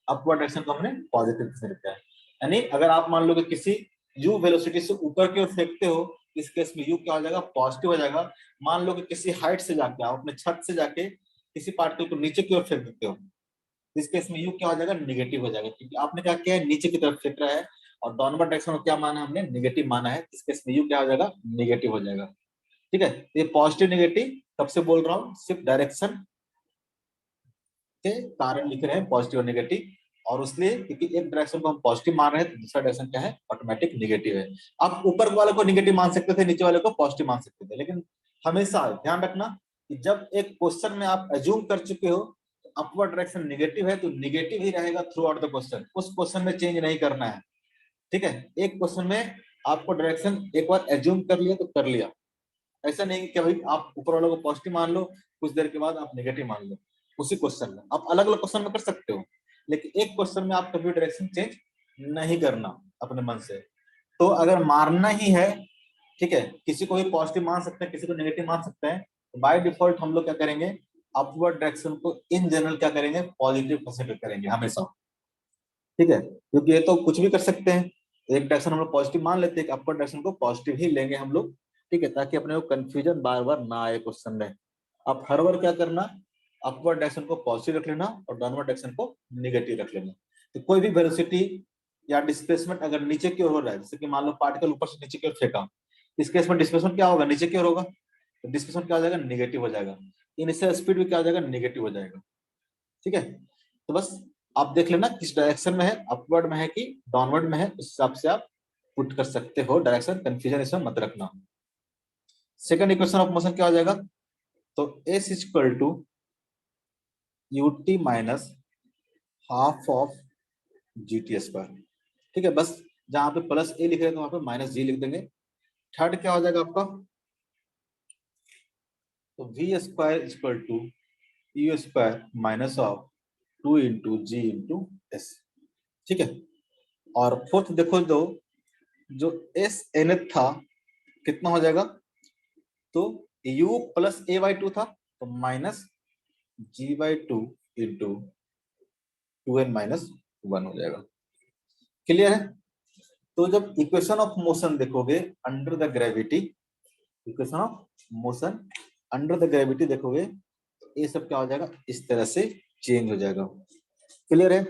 अपवर्ड डायरेक्शन को हमने पॉजिटिव कंसीडर किया है। यानी अगर आप मान लो कि किसी u वेलोसिटी से ऊपर की ओर फेंकते हो, इस केस में u क्या हो जाएगा, पॉजिटिव हो जाएगा। मान लो कि किसी हाइट से जाके, आप अपने छत से जाके किसी पार्टिकल को नीचे की ओर फेंक देते हो, इस केस में u क्या हो जाएगा, निगेटिव हो जाएगा, क्योंकि आपने क्या किया है, नीचे की तरफ फेंक रहा है, और डाउनवर्ड डायरेक्शन को क्या माना है हमने, निगेटिव माना है। इस केस में u क्या हो जाएगा, निगेटिव हो जाएगा। ठीक है, ये पॉजिटिव निगेटिव कब से बोल रहा हूँ, सिर्फ डायरेक्शन के कारण लिख रहे हैं, पॉजिटिव और नेगेटिव, और उसलिए क्योंकि एक डायरेक्शन को हम पॉजिटिव मान रहे हैं तो दूसरा डायरेक्शन क्या है, ऑटोमेटिक नेगेटिव है। आप ऊपर वाले को नेगेटिव मान सकते थे, नीचे वाले को पॉजिटिव मान सकते थे, लेकिन हमेशा ध्यान रखना कि जब एक क्वेश्चन में आप एज्यूम कर चुके हो अपवर्ड डायरेक्शन नेगेटिव है, तो नेगेटिव ही रहेगा थ्रू आउट द क्वेश्चन, उस क्वेश्चन में चेंज नहीं करना है। ठीक है, एक क्वेश्चन में आपको डायरेक्शन एक बार एज्यूम कर लिया तो कर लिया, ऐसा नहीं कि भाई आप ऊपर वालों को पॉजिटिव मान लो, कुछ देर के बाद आप नेगेटिव मान लो। उसी क्वेश्चन में आप अलग अलग क्वेश्चन में कर सकते हो, लेकिन एक क्वेश्चन में आप कभी डायरेक्शन चेंज नहीं करना अपने मन से। तो अगर मारना ही है, ठीक है, किसी को भी पॉजिटिव मान सकते हैं, किसी को नेगेटिव मान सकते हैं, तो बाय डिफॉल्ट हम लोग क्या करेंगे, अपवर्ड डायरेक्शन को इन जनरल क्या करेंगे, पॉजिटिव कंसीडर करेंगे हमेशा। ठीक है, क्योंकि ये तो कुछ भी कर सकते हैं, एक डायरेक्शन हम लोग पॉजिटिव मान लेते हैं, अपवर्ड डायरेक्शन को पॉजिटिव ही लेंगे हम लोग। ठीक है, ताकि अपने को कंफ्यूजन बार बार ना आए क्वेश्चन में। आप हर बार क्या करना, अपवर्ड डायरेक्शन को पॉजिटिव रख लेना और डाउनवर्ड डायरेक्शन को नेगेटिव रख लेना। तो कोई भी वेलोसिटी या डिस्प्लेसमेंट अगर नीचे की ओर हो रहा है, जैसे कि मान लो पार्टिकल ऊपर से नीचे की ओर फेंका, इस केस में डिस्प्लेसमेंट क्या होगा, नीचे की ओर होगा, तो डिस्प्लेसमेंट क्या हो जाएगा, नेगेटिव हो जाएगा। इनिशियल स्पीड भी क्या हो जाएगा, नेगेटिव हो जाएगा। ठीक है, तो बस आप देख लेना किस डायरेक्शन में है, अपवर्ड में है कि डाउनवर्ड में है, उस हिसाब से आप पुट कर सकते हो डायरेक्शन, कंफ्यूजन इसमें मत रखना। सेकंड इक्वेशन ऑफ मोशन क्या हो जाएगा, तो s equal to ut minus half of gt square. ठीक है, बस जहां पे प्लस a लिख रहे हैं तो वहां पे माइनस g लिख देंगे। थर्ड क्या हो जाएगा आपका, तो v square equal to u square minus of 2 into ji into S. ठीक है, और फोर्थ देखो, जो एस एन था कितना हो जाएगा, तो u प्लस a बाई 2 था, तो minus g by 2 into 2n minus 1 हो जाएगा। क्लियर है, तो जब इक्वेशन ऑफ मोशन देखोगे under the gravity, equation of motion under the gravity देखोगे, ये सब क्या हो जाएगा, इस तरह से चेंज हो जाएगा। क्लियर है,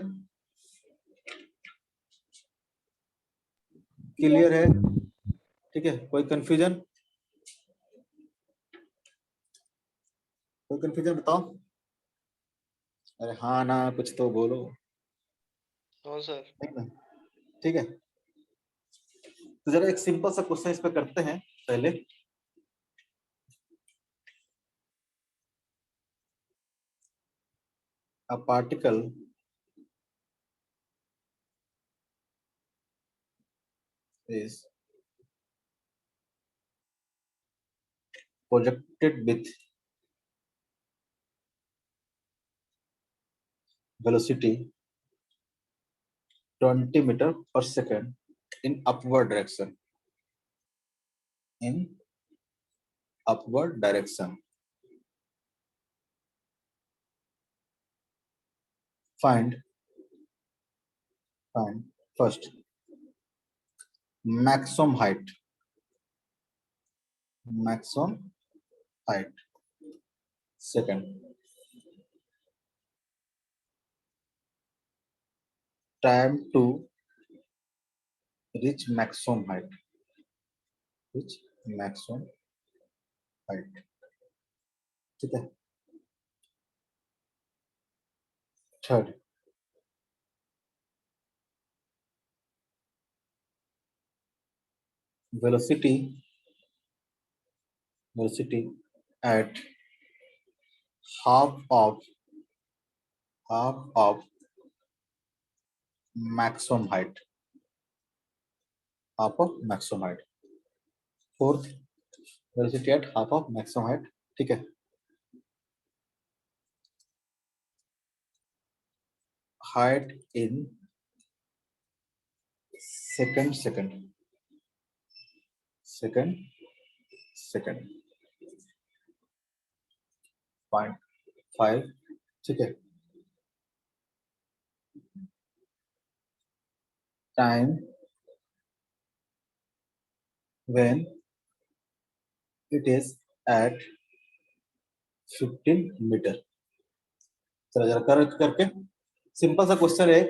क्लियर है। ठीक है, कोई कंफ्यूजन, कोई कंफ्यूजन बताओ, अरे हाँ ना कुछ तो बोलो। No sir. नहीं ना, ठीक है, तो जरा एक सिंपल सा क्वेश्चन इस पे करते हैं पहले। A particle is projected with velocity 20 meter per second in upward direction. In upward direction. Find first maximum height. Maximum height. Second, time to reach maximum height. Reach maximum height. ठीक है, third velocity at half of maximum height. Half of maximum height. Fourth, velocity at half of maximum height. ठीक है, height in second. 0.5, ठीक है, time when it is at 15 metre. चलो जरा करके simple सा क्वेश्चन है,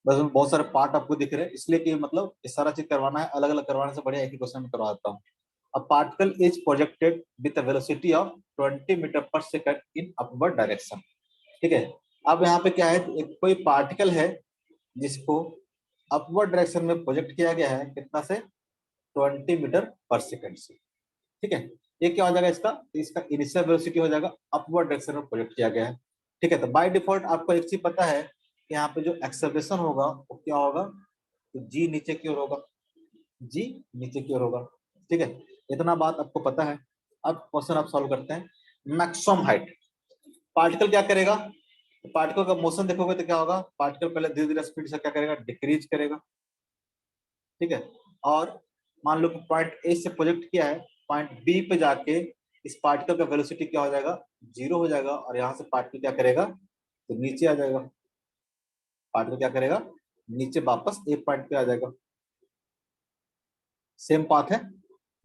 बस उसमें बहुत सारे पार्ट आपको दिख रहे हैं, इसलिए कि मतलब ये सारा चीज करवाना है, अलग अलग करवाने से बढ़िया एक ही क्वेश्चन में करवा देता हूँ। A particle is projected with a velocity of 20 metre per second in upward direction, ठीक है। अब यहाँ पे क्या है, एक कोई पार्टिकल है जिसको अपवर्ड डायरेक्शन में प्रोजेक्ट किया गया है, कितना से 20 मीटर पर सेकंड से, ठीक है। ये क्या हो जाएगा इसका इनिशियल वेलोसिटी हो जाएगा, अपवर्ड डायरेक्शन में प्रोजेक्ट किया गया है, ठीक है। तो बाय डिफॉल्ट आपको एक चीज पता है कि यहाँ पे जो एक्सेलरेशन होगा वो क्या होगा, तो जी नीचे की ओर होगा, जी नीचे की ओर होगा, ठीक है। इतना बात आपको पता है। अब क्वेश्चन आप सॉल्व करते हैं। मैक्सिमम हाइट, पार्टिकल क्या करेगा, तो पार्टिकल का मोशन देखोगे तो क्या होगा, पार्टिकल पहले धीरे धीरे स्पीड से क्या करेगा, डिक्रीज करेगा, ठीक है। और मान लो कि पॉइंट ए से प्रोजेक्ट किया है, पॉइंट बी पे जाके इस पार्टिकल का वेलोसिटी क्या हो जाएगा, 0 हो जाएगा, और यहाँ से पार्टिकल क्या करेगा, तो नीचे आ जाएगा, पार्टिकल क्या करेगा, नीचे वापस एक पॉइंट पे आ जाएगा। सेम पाथ है,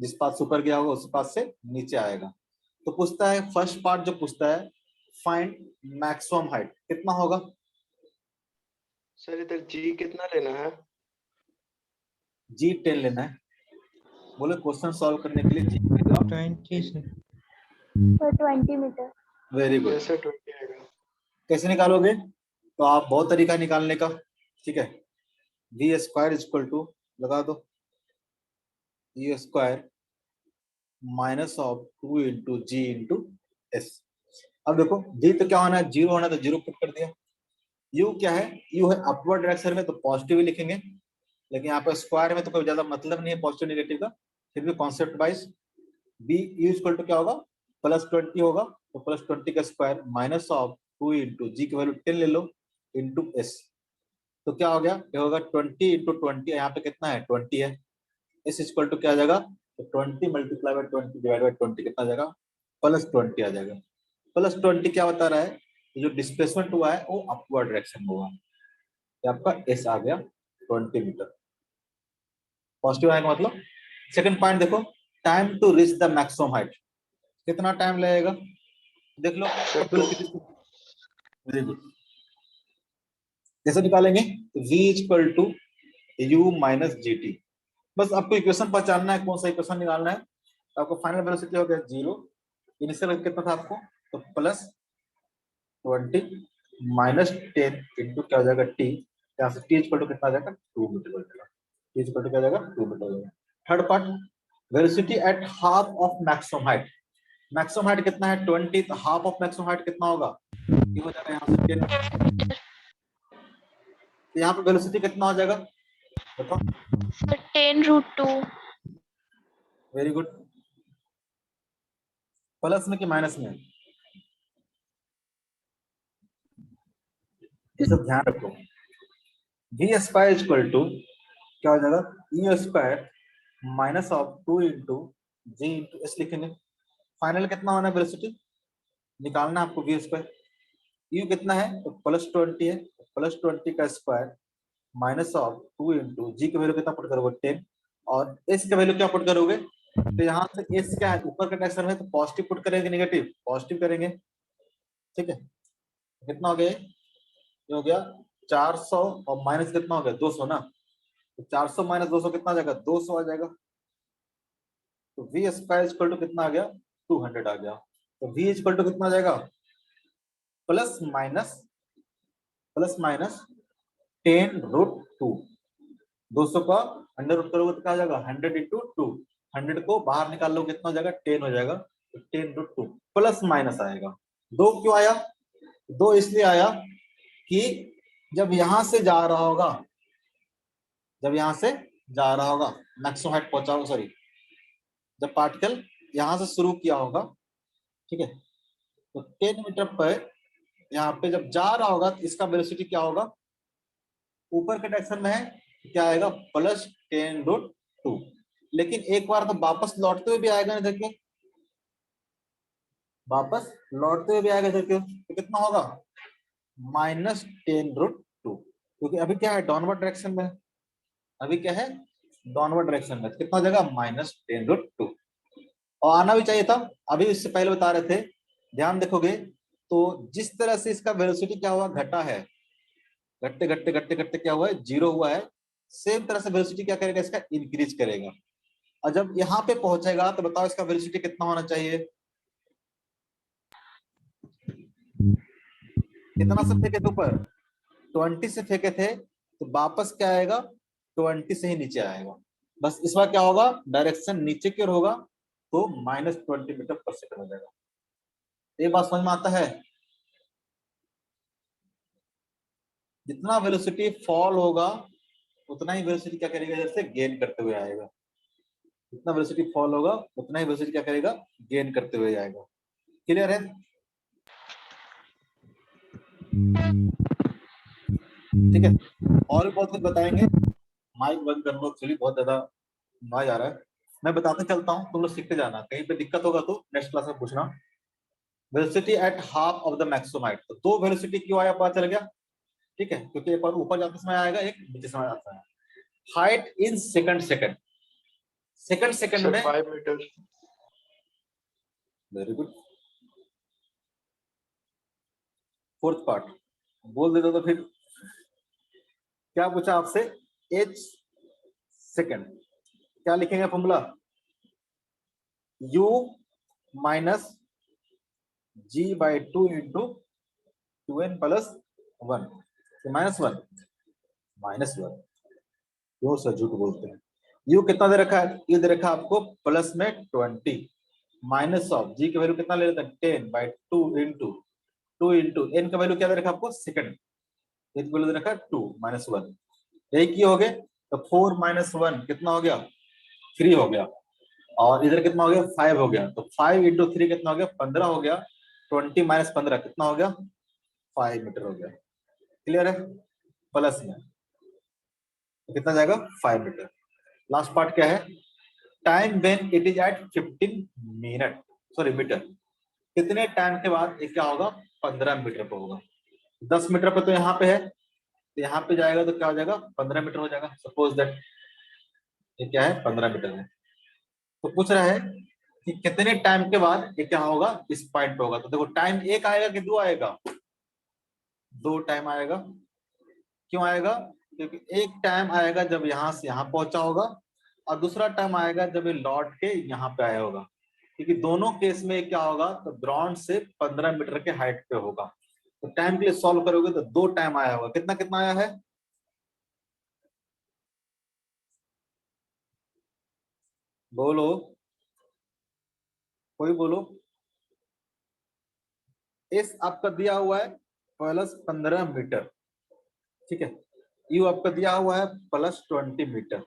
जिस पाथ से ऊपर गया होगा उस पाथ से नीचे आएगा। तो पूछता है, फर्स्ट पार्ट जो पूछता है, फाइंड मैक्सिमम हाइट, कितना होगा सर इधर जी कितना लेना है? जी 10 लेना है। बोले क्वेश्चन सॉल्व करने के लिए जी 20 से। For 20 meter. Very good. जैसे 20 आएगा। कैसे निकालोगे, तो आप बहुत तरीका निकालने का, ठीक है। वी स्क्वायर इक्वल टू लगा दो, e square minus of 2 into ji into s. अब देखो जी तो क्या होना है, 0 होना है, तो 0 पुट कर दिया। यू क्या है, यू है अपवर्ड डायरेक्शन में, तो पॉजिटिव ही लिखेंगे, लेकिन यहाँ पर स्क्वायर में तो कोई ज्यादा मतलब नहीं है पॉजिटिव नेगेटिव का, फिर भी concept wise. B U equal to क्या होगा, +20 होगा, तो +20 का square minus of 2 into G की वैल्यू 10 ले लो इंटू एस, तो क्या हो गया, ये होगा 20 इंटू 20, यहाँ पे कितना है 20 है, एस इक्वल टू क्या आ जाएगा, तो 20 मल्टीप्लाई बाय 20 डिवाइड बाय 20 कितना आ जाएगा, +20 आ जाएगा। +20 क्या बता रहा है, जो डिस्प्लेसमेंट हुआ है वो अपवर्ड डायरेक्शन में हुआ, ये आपका एस आ गया 20 मीटर, पॉजिटिव आएगा मतलब। सेकंड पॉइंट देखो, time to reach the maximum height, कितना टाइम लगेगा, देख लो। वेरी गुड, कैसे निकालेंगे, v equal to you minus ji t. बस आपको इक्वेशन पहचानना है, कौन सा इक्वेशन निकालना है। तो आपको फाइनल वेलोसिटी हो गया 0, इनिशियल कितना था आपको, तो +20 -10 इंटू क्या हो जाएगा टी, यहाँ से टी इक्वल टू कितना आ जाएगा 2 मीटर हो जाएगा, टी इक्वल टू क्या हो जाएगा 2 मीटर हो जाएगा। Third part, velocity at half of maximum height, maximum height कितना है 20, तो हाफ ऑफ मैक्सिमम हाइट कितना होगा, ये हो जाएगा यहाँ से 10, तो यहाँ पे वेलोसिटी कितना हो जाएगा बताओ। So 10√2. वेरी गुड, प्लस में कि माइनस में, ये सब ध्यान रखो। वी स्क्वायर इक्वल टू क्या हो जाएगा, e square minus of 2 into ji into s लिखेंगे। फाइनल कितना होना है वेलोसिटी निकालना है आपको, वी स्क्वायर, यू कितना है तो +20 है, +20 का square minus of 2 into G की वैल्यू कितना पुट करोगे 10, और एस का वैल्यू क्या पुट करोगे, तो यहाँ से एस क्या है, ऊपर का डायरेक्शन है तो पॉजिटिव पुट करेंगे नेगेटिव पॉजिटिव करेंगे, ठीक है। कितना हो गया, ये हो गया 400 और माइनस कितना हो गया 200 ना, तो 400 माइनस 200 कितना आ जाएगा 200 आ जाएगा, तो वी स्क्वायर इक्वल टू कितना आ गया 200 आ गया। तो वी इक्वल टू कितना आ जाएगा, प्लस माइनस 10√2, 200 का अंडर रूट करोगे तो क्या आ जाएगा 100 इंटू 2, 100 को बाहर निकाल लो कितना हो जाएगा 10 हो जाएगा, तो 10√2 प्लस माइनस आएगा। 2 क्यों आया, 2 इसलिए आया कि जब यहां से जा रहा होगा, जब यहां से जा रहा होगा मैक्सिमम हाइट पहुंचा होगा, सॉरी जब पार्टिकल यहां से शुरू किया होगा, ठीक है, तो 10 मीटर पर यहाँ पे जब जा रहा होगा तो इसका वेलोसिटी क्या होगा, ऊपर के डायरेक्शन में है क्या आएगा +10√2, लेकिन एक बार तो वापस लौटते हुए भी आएगा ना, देखिए वापस लौटते हुए भी आएगा इधर क्यों, तो कितना होगा -10√2, क्योंकि अभी क्या है डाउनवर्ड डायरेक्शन में, अभी क्या है डाउनवर्ड डायरेक्शन में, तो कितना हो जाएगा -10√2। और आना भी चाहिए था, अभी इससे पहले बता रहे थे, ध्यान देखोगे तो जिस तरह से इसका वेलोसिटी क्या हुआ घटा है, घटते घटते घटते घटते क्या हुआ है जीरो हुआ है, सेम तरह से वेलोसिटी क्या करेगा इसका इंक्रीज करेगा। और जब यहाँ पे पहुंचेगा तो बताओ इसका वेलोसिटी कितना होना चाहिए, कितना से फेंके थे ऊपर 20 से फेंके थे, तो वापस क्या आएगा 20 से ही नीचे आएगा, बस इस बार क्या होगा डायरेक्शन नीचे की ओर होगा, तो -20 मीटर पर सेकंड हो जाएगा। ये बात समझ में आता है, जितना वेलोसिटी फॉल होगा उतना ही वेलोसिटी क्या करेगा इधर से गेन करते हुए आएगा, जितना वेलोसिटी फॉल होगा उतना ही वेलोसिटी क्या करेगा गेन करते हुए आएगा। क्लियर है? ठीक है, और भी बहुत कुछ बताएंगे, माइक बंद कर लो, एक्चुअली बहुत ज्यादा नॉइज आ रहा है, मैं बताते चलता हूँ, तुम लोग सीखते जाना, कहीं पे दिक्कत होगा तो नेक्स्ट क्लास में पूछना। Velocity at half of the maximum height, तो दो वेलोसिटी क्यों आया पता चल गया, ठीक है, क्योंकि एक बार ऊपर जाते समय आएगा, एक नीचे समय आता है। Height in second second, second second sir में 5 metre. Very good, fourth part बोल देते तो फिर क्या पूछा आपसे, एच सेकंड, क्या लिखेंगे formula, u minus g/2 into 2n plus 1, -1 -1, क्यों सर झूठ बोलते हैं, u कितना दे रखा है, ये दे रखा है आपको प्लस में 20, माइनस ऑफ g की वैल्यू कितना ले लेते हैं 10/2 इंटू 2 इंटू n का वैल्यू क्या दे रखा है आपको सेकंड, ये वैल्यू दे रखा है 2 -1, यही की हो गए, तो 4 - 1 कितना हो गया 3 हो गया, और इधर कितना हो गया 5 हो गया, तो 5 इंटू 3 कितना हो गया 15 हो गया, 20 - 15 कितना हो गया 5 मीटर हो गया। क्लियर है? प्लस में तो कितना जाएगा 5 मीटर। लास्ट पार्ट क्या है, time when it is at 15 minute, sorry metre, कितने टाइम के बाद ये क्या होगा 15 मीटर पे होगा, 10 मीटर पे तो यहाँ पे है, तो यहाँ पे जाएगा तो क्या हो जाएगा 15 मीटर हो जाएगा, सपोज दैट ये क्या है 15 मीटर है, तो पूछ रहा है कि कितने टाइम के बाद ये क्या होगा इस पॉइंट पे होगा, तो देखो टाइम एक आएगा कि दो आएगा, दो टाइम आएगा, क्यों आएगा, क्योंकि एक टाइम आएगा जब यहाँ से यहाँ पहुंचा होगा, और दूसरा टाइम आएगा जब ये लौट के यहाँ पे आया होगा, क्योंकि दोनों केस में क्या होगा तो ग्राउंड से 15 मीटर के हाइट पे होगा, तो टाइम के लिए सॉल्व करोगे तो दो टाइम आया होगा, कितना कितना आया है, बोलो कोई बोलो, एस आपका दिया हुआ है प्लस 15 मीटर, ठीक है, यू आपका दिया हुआ है प्लस 20 मीटर,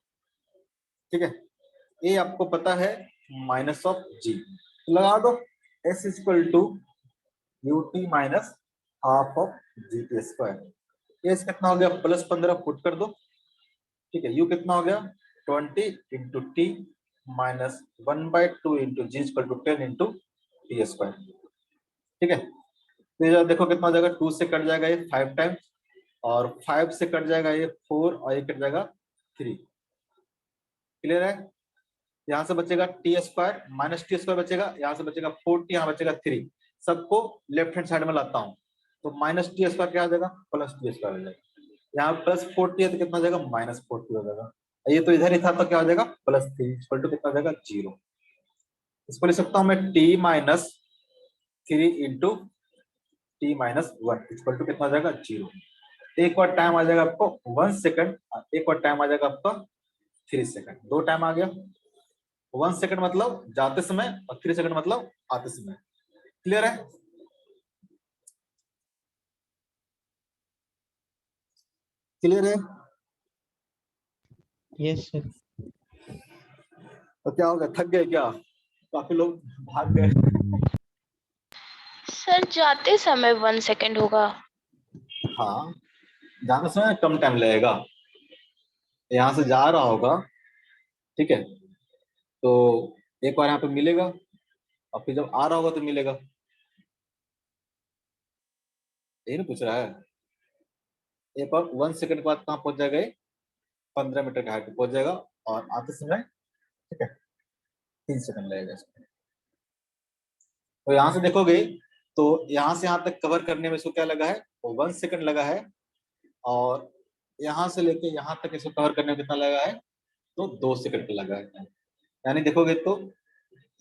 ठीक है, ये आपको पता है माइनस ऑफ जी, लगा दो S equal to you t minus half of g t square, s कितना हो गया प्लस 15 पुट कर दो, ठीक है, यू कितना हो गया 20 into T minus 1/2 into g equal to 10 into t square, ठीक है, तो ये देखो कितना हो जाएगा 2 से कट जाएगा ये 5 टाइम, और 5 से कट जाएगा ये 4, और ये कट जाएगा 3, क्लियर है, यहाँ से बचेगा T square minus T square बचेगा, यहाँ से बचेगा 4t, यहाँ बचेगा 3, सबको लेफ्ट हैंड साइड में लाता हूँ, तो माइनस टी स्क्वायर क्या आ जाएगा प्लस टी स्क्वायर हो जाएगा, यहाँ प्लस 40 है तो कितना हो जाएगा -40 हो जाएगा, ये तो इधर ही था तो क्या हो जाएगा +3 इक्वल टू कितना हो जाएगा 0, इसको लिख सकता हूँ मैं t minus 3 into T minus 1 equal to कितना हो जाएगा 0, एक बार टाइम आ जाएगा आपको 1 सेकंड, एक बार टाइम आ जाएगा आपका 3 सेकंड, दो टाइम आ गया, 1 सेकंड मतलब जाते समय और 3 सेकंड मतलब आते समय, क्लियर है, क्लियर है, Yes, sir. तो क्या हो गया थक गए क्या, काफी लोग भाग गए, सर जाते समय 1 सेकंड होगा। हाँ जाते समय कम टाइम लगेगा, यहाँ से जा रहा होगा, ठीक है, तो एक बार यहाँ पे मिलेगा, और फिर जब आ रहा होगा तो मिलेगा, यही ना पूछ रहा है। ये पर 1 सेकंड के बाद कहाँ पहुंच जाएगा, 15 मीटर की हाइट पे पहुंच जाएगा, और आते समय ठीक है 3 सेकंड लगेगा इसको। तो यहाँ से देखोगे तो यहाँ से यहाँ तक कवर करने में इसको क्या लगा है, वो 1 सेकंड लगा है, और यहाँ से लेके यहाँ तक इसको कवर करने में कितना लगा है, तो 2 सेकंड का लगा है। यानी देखोगे तो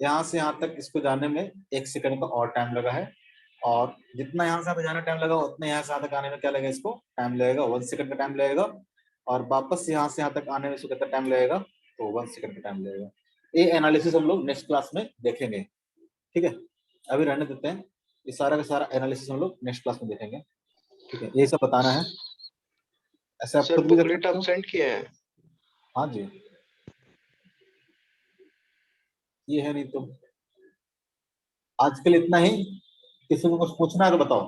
यहाँ से यहाँ तक इसको जाने में 1 सेकंड का और टाइम लगा है, और जितना यहाँ से यहाँ पे जाने टाइम लगा उतना यहाँ से यहाँ तक आने में क्या लगेगा, इसको टाइम लगेगा 1 सेकंड का टाइम लगेगा, और वापस यहाँ से यहाँ तक आने में इसको कितना टाइम लगेगा, तो 1 सेकंड का टाइम लगेगा। ये एनालिसिस हम लोग नेक्स्ट क्लास में देखेंगे, ठीक है। अभी रहने देते हैं, ये सारा का सारा एनालिसिस हम लोग नेक्स्ट क्लास में देखेंगे, ठीक है। ये सब बताना है, ऐसे आप सर खुद भी कर बुकलेट सकते आप हो। सेंड किए हैं? हाँ जी, ये है, नहीं तो आज के लिए इतना ही। किसी को कुछ पूछना है तो बताओ।